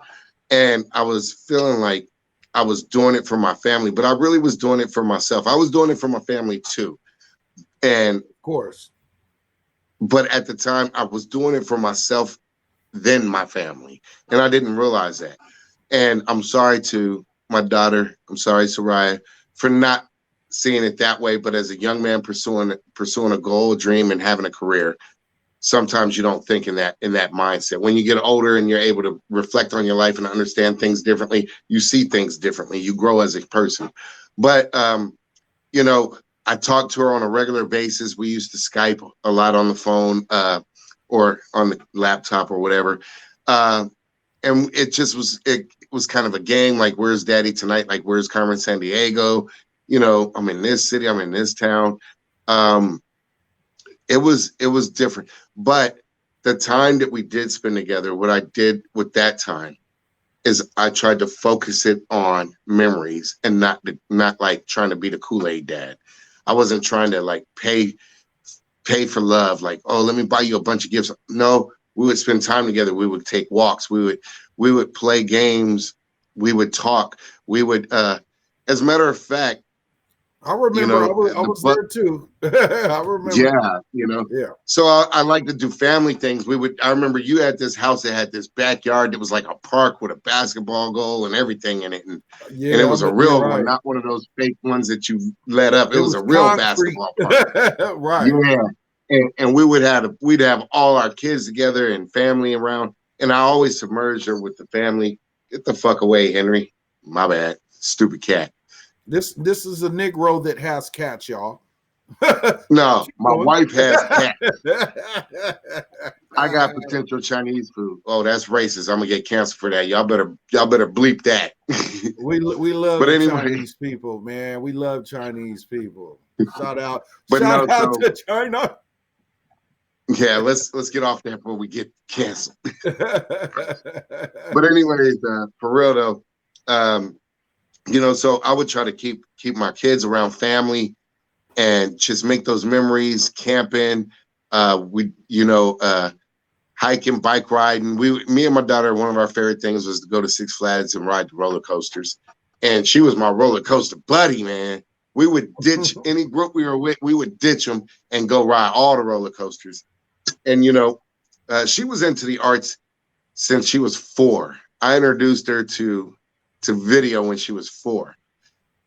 And I was feeling like I was doing it for my family, but I really was doing it for myself. I was doing it for my family too. And of course. But at the time I was doing it for myself, then my family. And I didn't realize that. And I'm sorry to my daughter. I'm sorry, Soraya, for not seeing it that way. But as a young man pursuing a goal, a dream, and having a career, sometimes you don't think in that mindset. When you get older and you're able to reflect on your life and understand things differently, you see things differently. You grow as a person. But you know, I talked to her on a regular basis. We used to Skype a lot on the phone or on the laptop or whatever. And it just was kind of a game. Like, where's Daddy tonight? Like, where's Carmen Sandiego? You know, I'm in this city. I'm in this town. It was different. But the time that we did spend together, what I did with that time is I tried to focus it on memories and not like trying to be the Kool-Aid dad. I wasn't trying to like pay for love. Like, oh, let me buy you a bunch of gifts. No, we would spend time together. We would take walks. We would play games. We would talk. We would, as a matter of fact, I remember, you know, I was there too. I remember. Yeah, you know. Yeah. So I like to do family things. I remember you had this house that had this backyard that was like a park with a basketball goal and everything in it. And it was a real one, not one of those fake ones that you let up. It was a real basketball park. Right. Yeah. And we'd have all our kids together and family around. And I always submerged her with the family. Get the fuck away, Henry. My bad. Stupid cat. This is a Negro that has cats, y'all. No, my wife has cats. I got potential Chinese food. Oh, that's racist. I'm gonna get canceled for that. Y'all better bleep that. we love Chinese people, man. We love Chinese people. Shout out to China. Yeah, let's get off that before we get canceled. But anyways, for real though, you know, so I would try to keep my kids around family and just make those memories, camping, hiking, bike riding. Me and my daughter, one of our favorite things was to go to Six Flags and ride the roller coasters. And she was my roller coaster buddy, man. We would ditch any group we were with, we would ditch them and go ride all the roller coasters. And, you know, she was into the arts since she was 4. I introduced her to video when she was 4.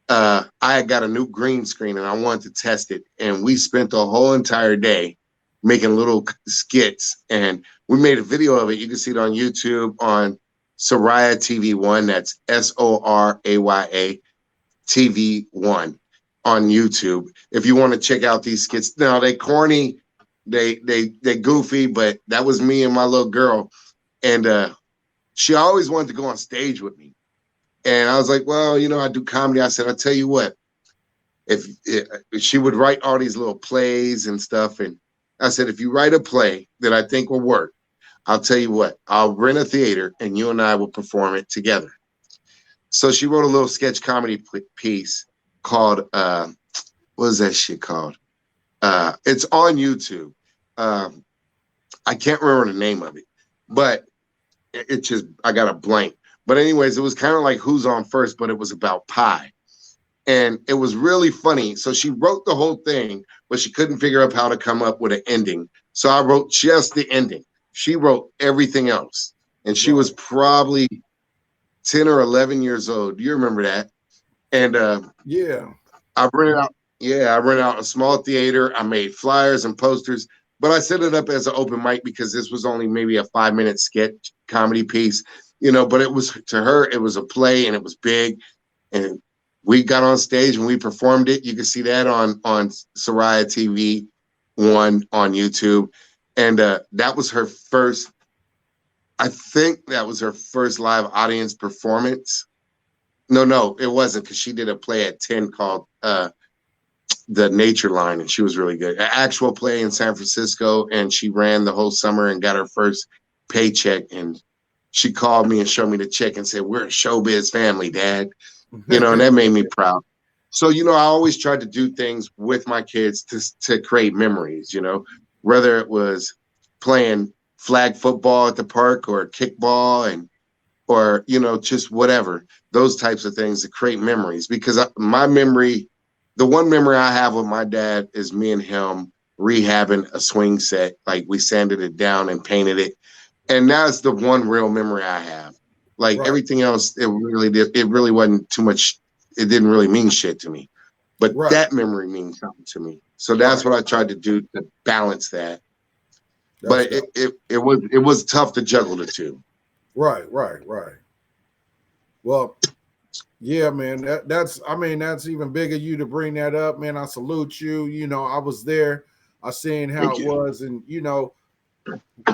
I had got a new green screen and I wanted to test it. And we spent the whole entire day making little skits. And we made a video of it. You can see it on YouTube on Soraya TV1. That's SORAYA TV1 on YouTube. If you want to check out these skits. Now, they corny, they goofy, but that was me and my little girl. And she always wanted to go on stage with me. And I was like, well, you know, I do comedy. I said, I'll tell you what, if she would write all these little plays and stuff. And I said, if you write a play that I think will work, I'll tell you what, I'll rent a theater and you and I will perform it together. So she wrote a little sketch comedy piece called, what is that shit called? It's on YouTube. I can't remember the name of it, but it just, I got a blank. But anyways, it was kind of like Who's On First, but it was about pie. And it was really funny. So she wrote the whole thing, but she couldn't figure out how to come up with an ending. So I wrote just the ending. She wrote everything else. And she was probably 10 or 11 years old. Do you remember that? And yeah, I rented out. Yeah, I rented out a small theater. I made flyers and posters, but I set it up as an open mic because this was only maybe a 5-minute sketch comedy piece, you know. But it was, to her, it was a play, and it was big. And we got on stage and we performed it. You can see that on Soraya TV 1 on YouTube, and that was her first. I think that was her first live audience performance. No, it wasn't, because she did a play at 10 called The Nature Line, and she was really good. An actual play in San Francisco, and she ran the whole summer and got her first paycheck. And she called me and showed me the check and said, "We're a showbiz family, Dad." You know, and that made me proud. So, you know, I always tried to do things with my kids to create memories, you know, whether it was playing flag football at the park or kickball or, you know, just whatever, those types of things to create memories. Because the one memory I have with my dad is me and him rehabbing a swing set. Like, we sanded it down and painted it. And that's the one real memory I have. Like, everything else, it really wasn't too much. It didn't really mean shit to me. But that memory means something to me. So that's what I tried to do to balance that. But it was tough to juggle the two. Right. Well, yeah, man, that's even big of you to bring that up, man. I salute you. You know, I was there. I seen how it was, and you know,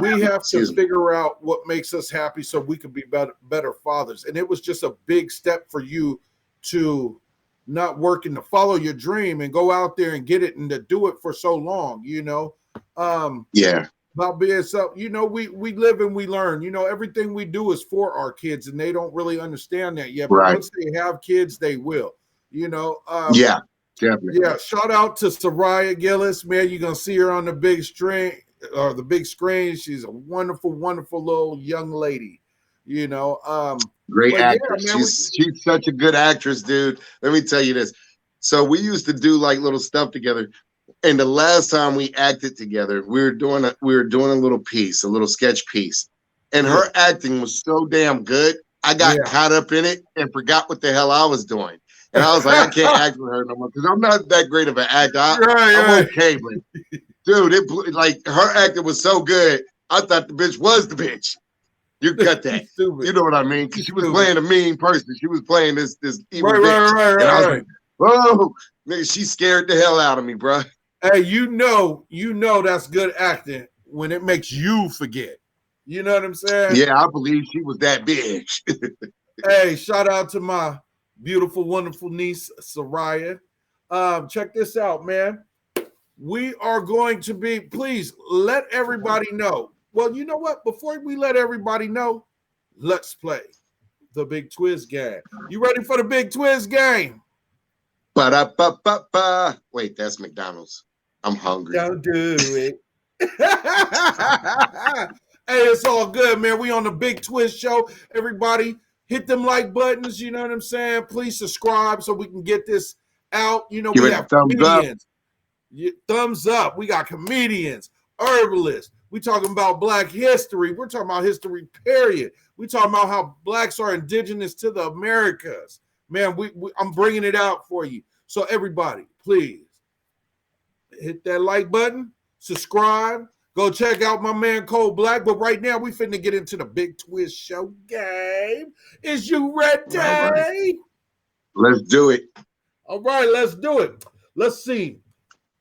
we have to figure out what makes us happy so we can be better fathers. And it was just a big step for you to not working to follow your dream and go out there and get it and to do it for so long, you know. About being so, you know, we live and we learn. You know, everything we do is for our kids, and they don't really understand that yet. But once they have kids, they will. You know. Definitely. Yeah. Shout out to Soraya Gillis, man. You're gonna see her on the big screen. She's a wonderful, wonderful little young lady. You know. Great actress. Yeah, man, she's such a good actress, dude. Let me tell you this. So we used to do like little stuff together. And the last time we acted together, we were doing a little piece, a little sketch piece. And her acting was so damn good. I got caught up in it and forgot what the hell I was doing. And I was like, I can't act with her no more because I'm not that great of an actor. I'm okay, but dude, like her acting was so good. I thought the bitch was the bitch. You cut that. You know what I mean? Because she was playing a mean person. She was playing this evil bitch. And I was like, whoa, nigga, she scared the hell out of me, bro. Hey, you know that's good acting when it makes you forget. You know what I'm saying? Yeah, I believe she was that big. Hey, shout out to my beautiful, wonderful niece, Soraya. Check this out, man. We are going to be, please let everybody know. Well, you know what? Before we let everybody know, let's play the Big Twizz game. You ready for the Big Twizz game? Ba-da-ba-ba-ba. Wait, that's McDonald's. I'm hungry. Don't do it. Hey, it's all good, man. We on the Big Twizz Show. Everybody, hit them like buttons. You know what I'm saying? Please subscribe so we can get this out. You know, we have comedians. Thumbs up. We got comedians, herbalists. We talking about Black history. We're talking about history, period. We talking about how Blacks are indigenous to the Americas. Man, I'm bringing it out for you. So everybody, please hit that like button, subscribe, go check out my man Kul Black. But right now, we finna get into the Big Twizz Show game. Is you ready? Right. Let's do it. All right, let's do it. Let's see.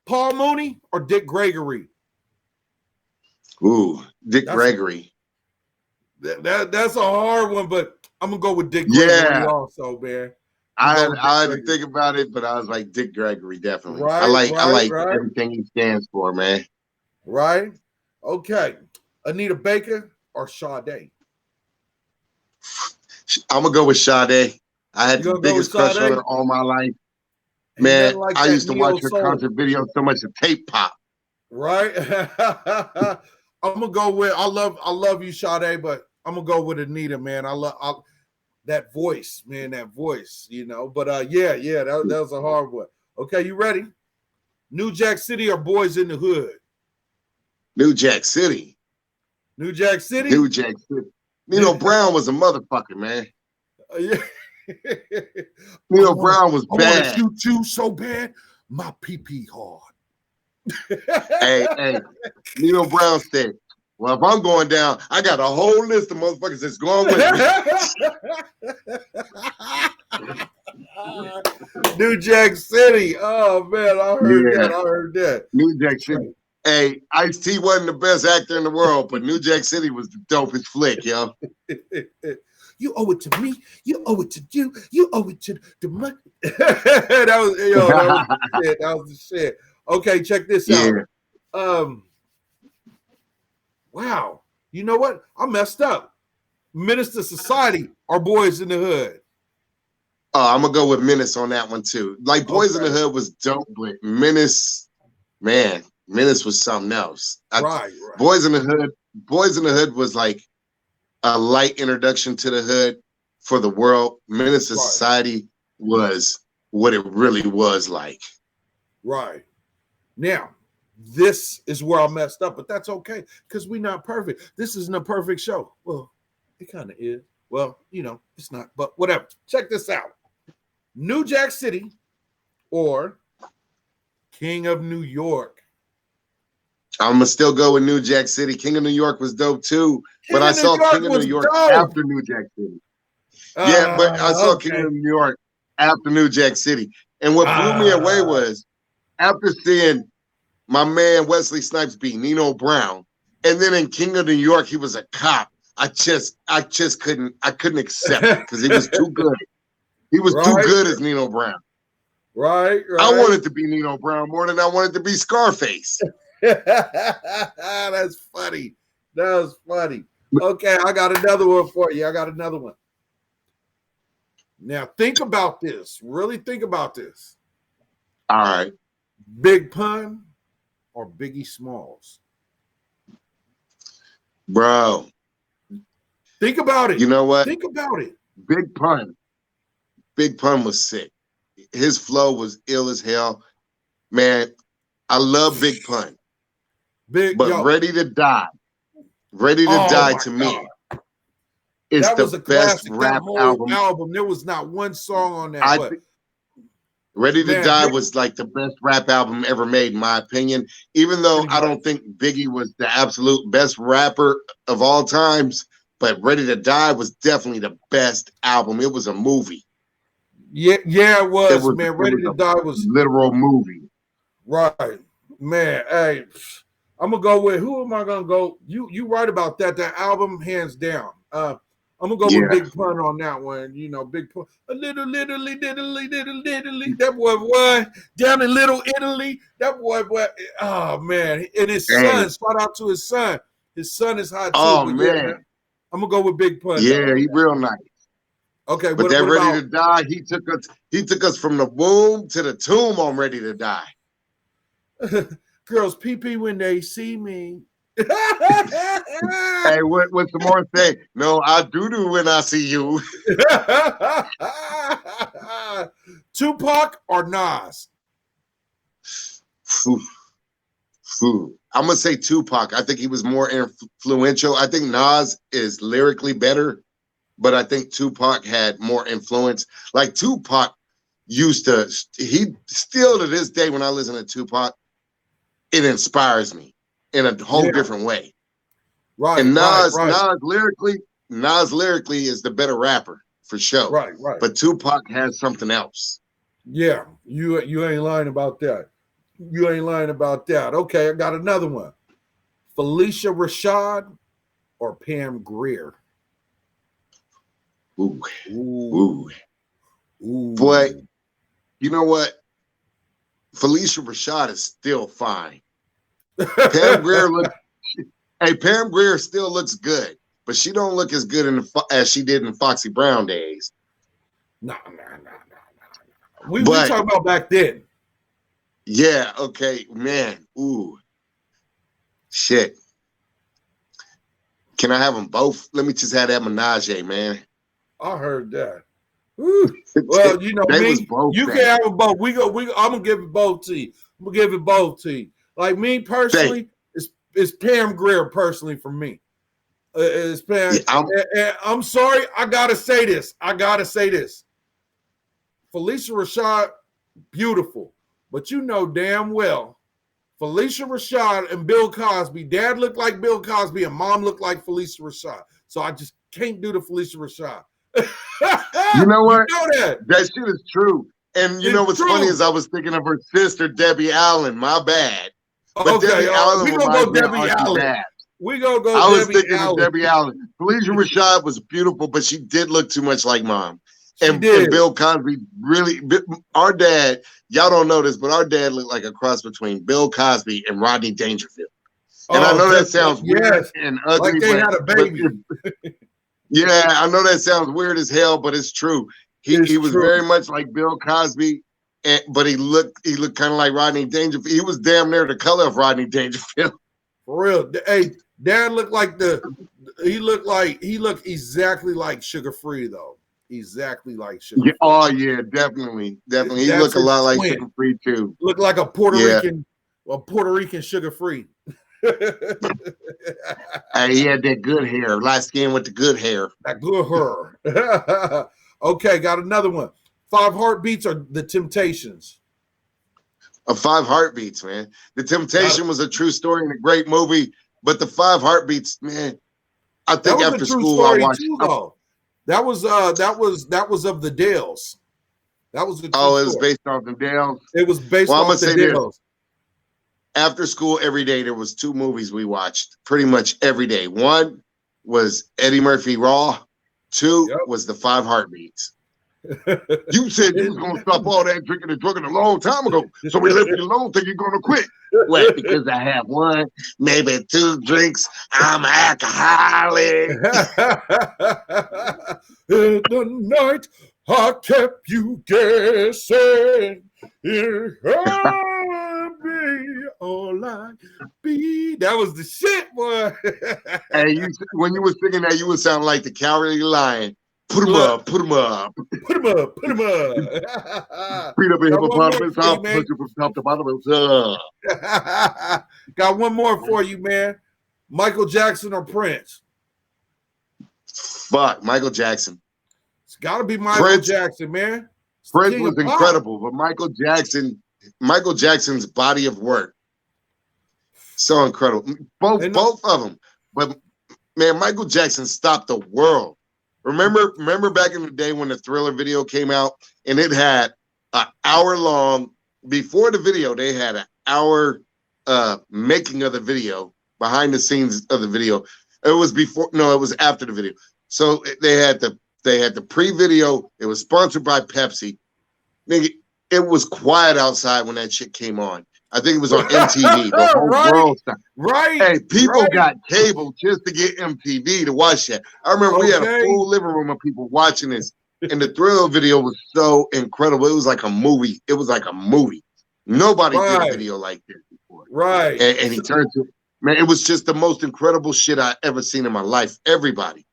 Paul Mooney or Dick Gregory? Ooh, Dick Gregory. That's a hard one, but I'm gonna go with Dick Gregory also, man. I had to think about it, but I was like Dick Gregory, definitely. I like everything he stands for, man. Right? Okay. Anita Baker or Sade? I'm gonna go with Sade. I had You the gonna go with biggest crush on Sade? her all my life. Ain't Man, nothing like I that used to watch neo her soul, concert videos so much the tape pop. right? I'm gonna go with I love you, Sade, but I'm gonna go with Anita, man. I love that voice, man, that voice, you know. But that was a hard one. Okay, you ready? New Jack City or Boys in the Hood? New Jack City. New Jack City? New Jack City. Nino Brown was a motherfucker, man. Yeah. Nino Brown was I want to bad. shoot you so bad, my pee hard. Hey, Nino Brown said, well, if I'm going down, I got a whole list of motherfuckers that's going with me. New Jack City. Oh, man, I heard that. New Jack City. Hey, Ice-T wasn't the best actor in the world, but New Jack City was the dopest flick, yo. You owe it to me. You owe it to you. You owe it to the money. that was the shit. That was the shit. Okay, check this out. Wow. You know what? I messed up. Minister Society or Boys in the Hood? Oh, I'm gonna go with Menace on that one too. Like Boys in the Hood was dope, but Menace, man, Menace was something else. Right. Boys in the Hood was like a light introduction to the hood for the world. Menace to Society was what it really was like. Right. Now, this is where I messed up, but that's okay because we're not perfect. This isn't a perfect show. Well, it kind of is. Well, you know, it's not, but whatever. Check this out. New Jack City or King of New York? I'm gonna still go with New Jack City. King of New York was dope too, but I saw King of New York after New Jack City. Yeah, but I saw King of New York after New Jack City. And what blew me away was after seeing my man Wesley Snipes beat Nino Brown, and then in King of New York he was a cop. I just couldn't accept it because he was too good. He was too good as Nino Brown. Right. I wanted to be Nino Brown more than I wanted to be Scarface. That's funny. That was funny. Okay, I got another one for you. Now think about this. Really think about this. All right. Big Pun or Biggie Smalls? Bro. Think about it. You know what? Think about it. Big Pun. Big Pun was sick. His flow was ill as hell. Man, I love Big Pun. Ready to Die. Ready to Die to me is the best rap album. There was not one song on that. Ready to Die was like the best rap album ever made, in my opinion. Even though I don't think Biggie was the absolute best rapper of all times, but Ready to Die was definitely the best album. It was a movie. Yeah, it was man. Ready to Die was literal movie. Right, man. Hey, I'm gonna go with who am I gonna go? You right about that? That album, hands down. I'm gonna go with Big Pun on that one. You know, Big Pun. A little. That boy, what? Down in Little Italy. That boy. Oh man, and his son. Shout out to his son. His son is hot too. Oh man. I'm gonna go with Big Pun. Yeah, he real nice. Okay, but that Ready to Die, he took us from the womb to the tomb on Ready to Die. Girls pee when they see me. Hey, what's the more say? No, I do when I see you. Tupac or Nas? I'm gonna say Tupac. I think he was more influential. I think Nas is lyrically better, but I think Tupac had more influence. Like Tupac he still to this day when I listen to Tupac, it inspires me in a whole different way. Right. And Nas lyrically is the better rapper for sure. Right. But Tupac has something else. Yeah, you ain't lying about that. Okay, I got another one. Felicia Rashad or Pam Grier? Ooh. Boy, you know what? Felicia Rashad is still fine. Pam Grier still looks good. but she don't look as good as she did in Foxy Brown days. No. We talking about back then. Yeah, okay, man. Ooh. Shit. Can I have them both? Let me just have that menage, man. I heard that. Ooh. Well, you know me. You can have them both. I'm gonna give it both to you. I'm gonna give it both to you. Like me personally, it's Pam Grier personally for me. It's Pam. Yeah, I'm sorry. I gotta say this. Felicia Rashad, beautiful, but you know damn well, Felicia Rashad and Bill Cosby. Dad looked like Bill Cosby, and Mom looked like Felicia Rashad. So I just can't do the Felicia Rashad. You know what? You know that shit is true. And you know what's funny is I was thinking of her sister Debbie Allen. My bad. But okay, Debbie Allen we gonna go Debbie Allen. We gonna go. I was thinking of Debbie Allen. Felicia Rashad was beautiful, but she did look too much like Mom. And Bill Cosby really. Our dad, y'all don't know this, but our dad looked like a cross between Bill Cosby and Rodney Dangerfield. And I know that sounds weird and ugly. Like they had a baby. Yeah, I know that sounds weird as hell, but it's true. He was very much like Bill Cosby, but he looked kind of like Rodney Dangerfield. He was damn near the color of Rodney Dangerfield. For real. Hey, Dad looked like he looked exactly like Sugar Free though. Exactly like Sugar Free. Oh yeah, definitely. He looked a lot like Sugar Free too. Looked like a Puerto Rican Sugar Free. Hey, he had that good hair, light skin with the good hair. That good hair. Okay, got another one. 5 Heartbeats or The Temptations? 5 Heartbeats, man. The Temptation was a true story and a great movie, but the 5 Heartbeats, man. I think after school I watched. That was of the Dales. That was the it was based off the Dales. It was based off the Dales. After school every day there was 2 movies we watched pretty much every day. One was Eddie Murphy Raw. 2 was the 5 Heartbeats. You said you was gonna stop all that drinking and drugging a long time ago, so we left you alone. Think you're gonna quit? What? Because I have 1, maybe 2 drinks. I'm an alcoholic. In the night, I kept you guessing. It had me all I be. That was the shit, boy. Hey, when you were singing that, you would sound like the Cowardly Lion. Put him up, put him up. Put him up, put him up. Beat up a hippopotamus, I'll put you from top to bottom. Got one more for you, man. Michael Jackson or Prince? Fuck, Michael Jackson. It's got to be Michael Jackson, man. Prince was incredible, but Michael Jackson's body of work, so incredible. Both of them. But man, Michael Jackson stopped the world. Remember back in the day when the Thriller video came out and it had an hour long. Before the video, they had an hour making of the video, behind the scenes of the video. It was after the video. So they had the pre-video. It was sponsored by Pepsi. Nigga, it was quiet outside when that shit came on. I think it was on MTV. The whole world stopped. Right. Hey, people got cable just to get MTV to watch that. I remember we had a full living room of people watching this, and the Thriller video was so incredible. It was like a movie. Nobody did a video like this before. Right. And he turned to, man, it was just the most incredible shit I ever seen in my life. Everybody.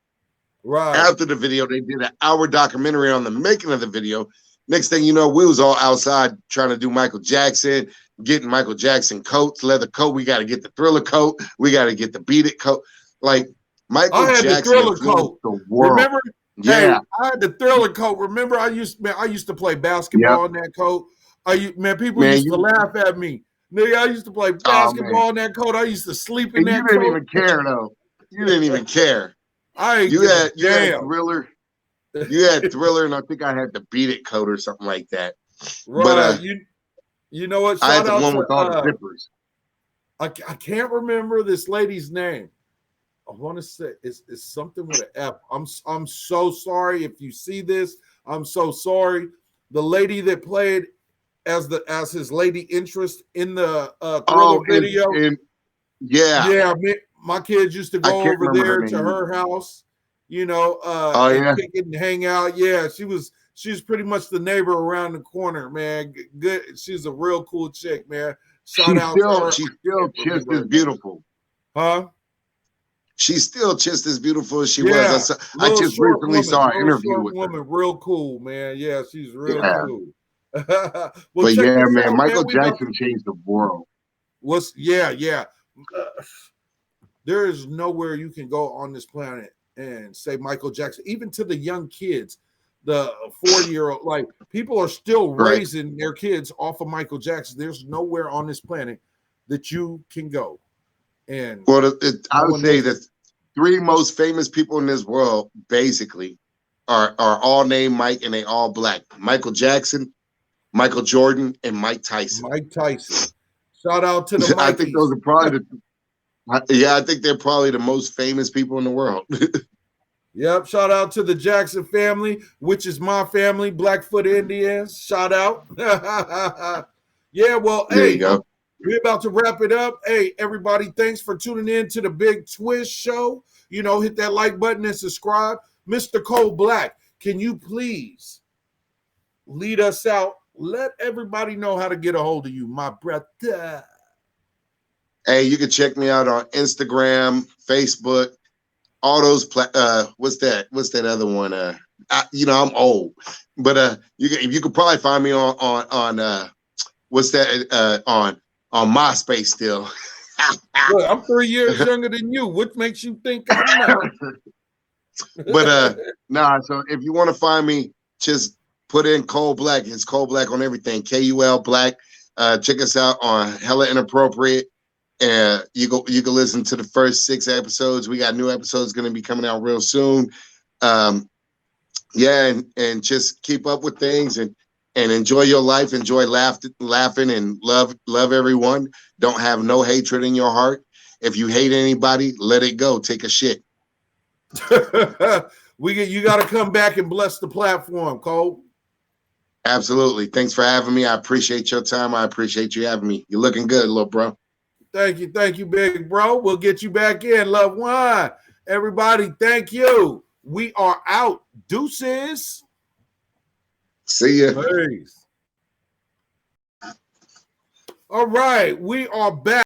Right. After the video, they did an hour documentary on the making of the video. Next thing you know, we was all outside trying to do Michael Jackson, getting Michael Jackson coats, leather coat. We got to get the Thriller coat. We got to get the Beat It coat. Like Michael Jackson, the Thriller coat. The world. Remember? Yeah, hey, I had the Thriller coat. Remember, I used to play basketball in that coat. People used to laugh at me. Nigga, I used to play basketball in that coat. I used to sleep in that coat. You didn't even care though. You didn't even care. You had Thriller. You had Thriller, and I think I had the Beat It coat or something like that. Right. But you know what? I had the one with all the zippers. I can't remember this lady's name. I want to say it's something with an F. I'm so sorry if you see this. I'm so sorry. The lady that played as his lady interest in the Thriller video. Yeah. My kids used to I go can't over remember her there to name. her house, you know, Oh and yeah, kick it and hang out. Yeah, she's pretty much the neighbor around the corner, man. Good. She's a real cool chick, man. Shout out to her. she's still just as Right now. beautiful. Huh? She's still just as beautiful as she Yeah, was. I little just short recently woman, saw an little interview short with her. woman, real cool, man. Yeah, she's real Yeah, cool. Well, but check yeah, this man, out, man. Michael We about Jackson changed the world. yeah. There is nowhere you can go on this planet and say Michael Jackson, even to the young kids, the 4-year-old, like people are still Right. raising their kids off of Michael Jackson. There's nowhere on this planet that you can go. And Well, I no would one say knows that 3 most famous people in this world basically are all named Mike, and they all black. Michael Jackson, Michael Jordan, and Mike Tyson. Mike Tyson. Shout out to the I think those Mikeys. are probably I think they're probably the most famous people in the world. Yep. Shout out to the Jackson family, which is my family, Blackfoot Indians. Shout out. Yeah, well, There you hey, go. we're about to wrap it up. Hey, everybody, thanks for tuning in to the Big Twizz Show. You know, hit that like button and subscribe. Mr. Kul Black, can you please lead us out? Let everybody know how to get a hold of you, my brother. Hey, you can check me out on Instagram, Facebook, all those. What's that other one? I'm old, but you could probably find me on what's that on MySpace still. Look, I'm 3 years younger than you. What makes you think I'm not? But nah. So if you want to find me, just put in Kul Black. It's Kul Black on everything. KUL Black. Check us out on Hella Inappropriate. And you can listen to the first 6 episodes. We got new episodes going to be coming out real soon. Yeah, and just keep up with things and enjoy your life. Enjoy laughing and love everyone. Don't have no hatred in your heart. If you hate anybody, let it go. Take a shit. You got to come back and bless the platform, Cole. Absolutely. Thanks for having me. I appreciate your time. I appreciate you having me. You're looking good, little bro. Thank you, big bro. We'll get you back in. Love one. Everybody, thank you. We are out. Deuces. See ya. Peace. All right, we are back.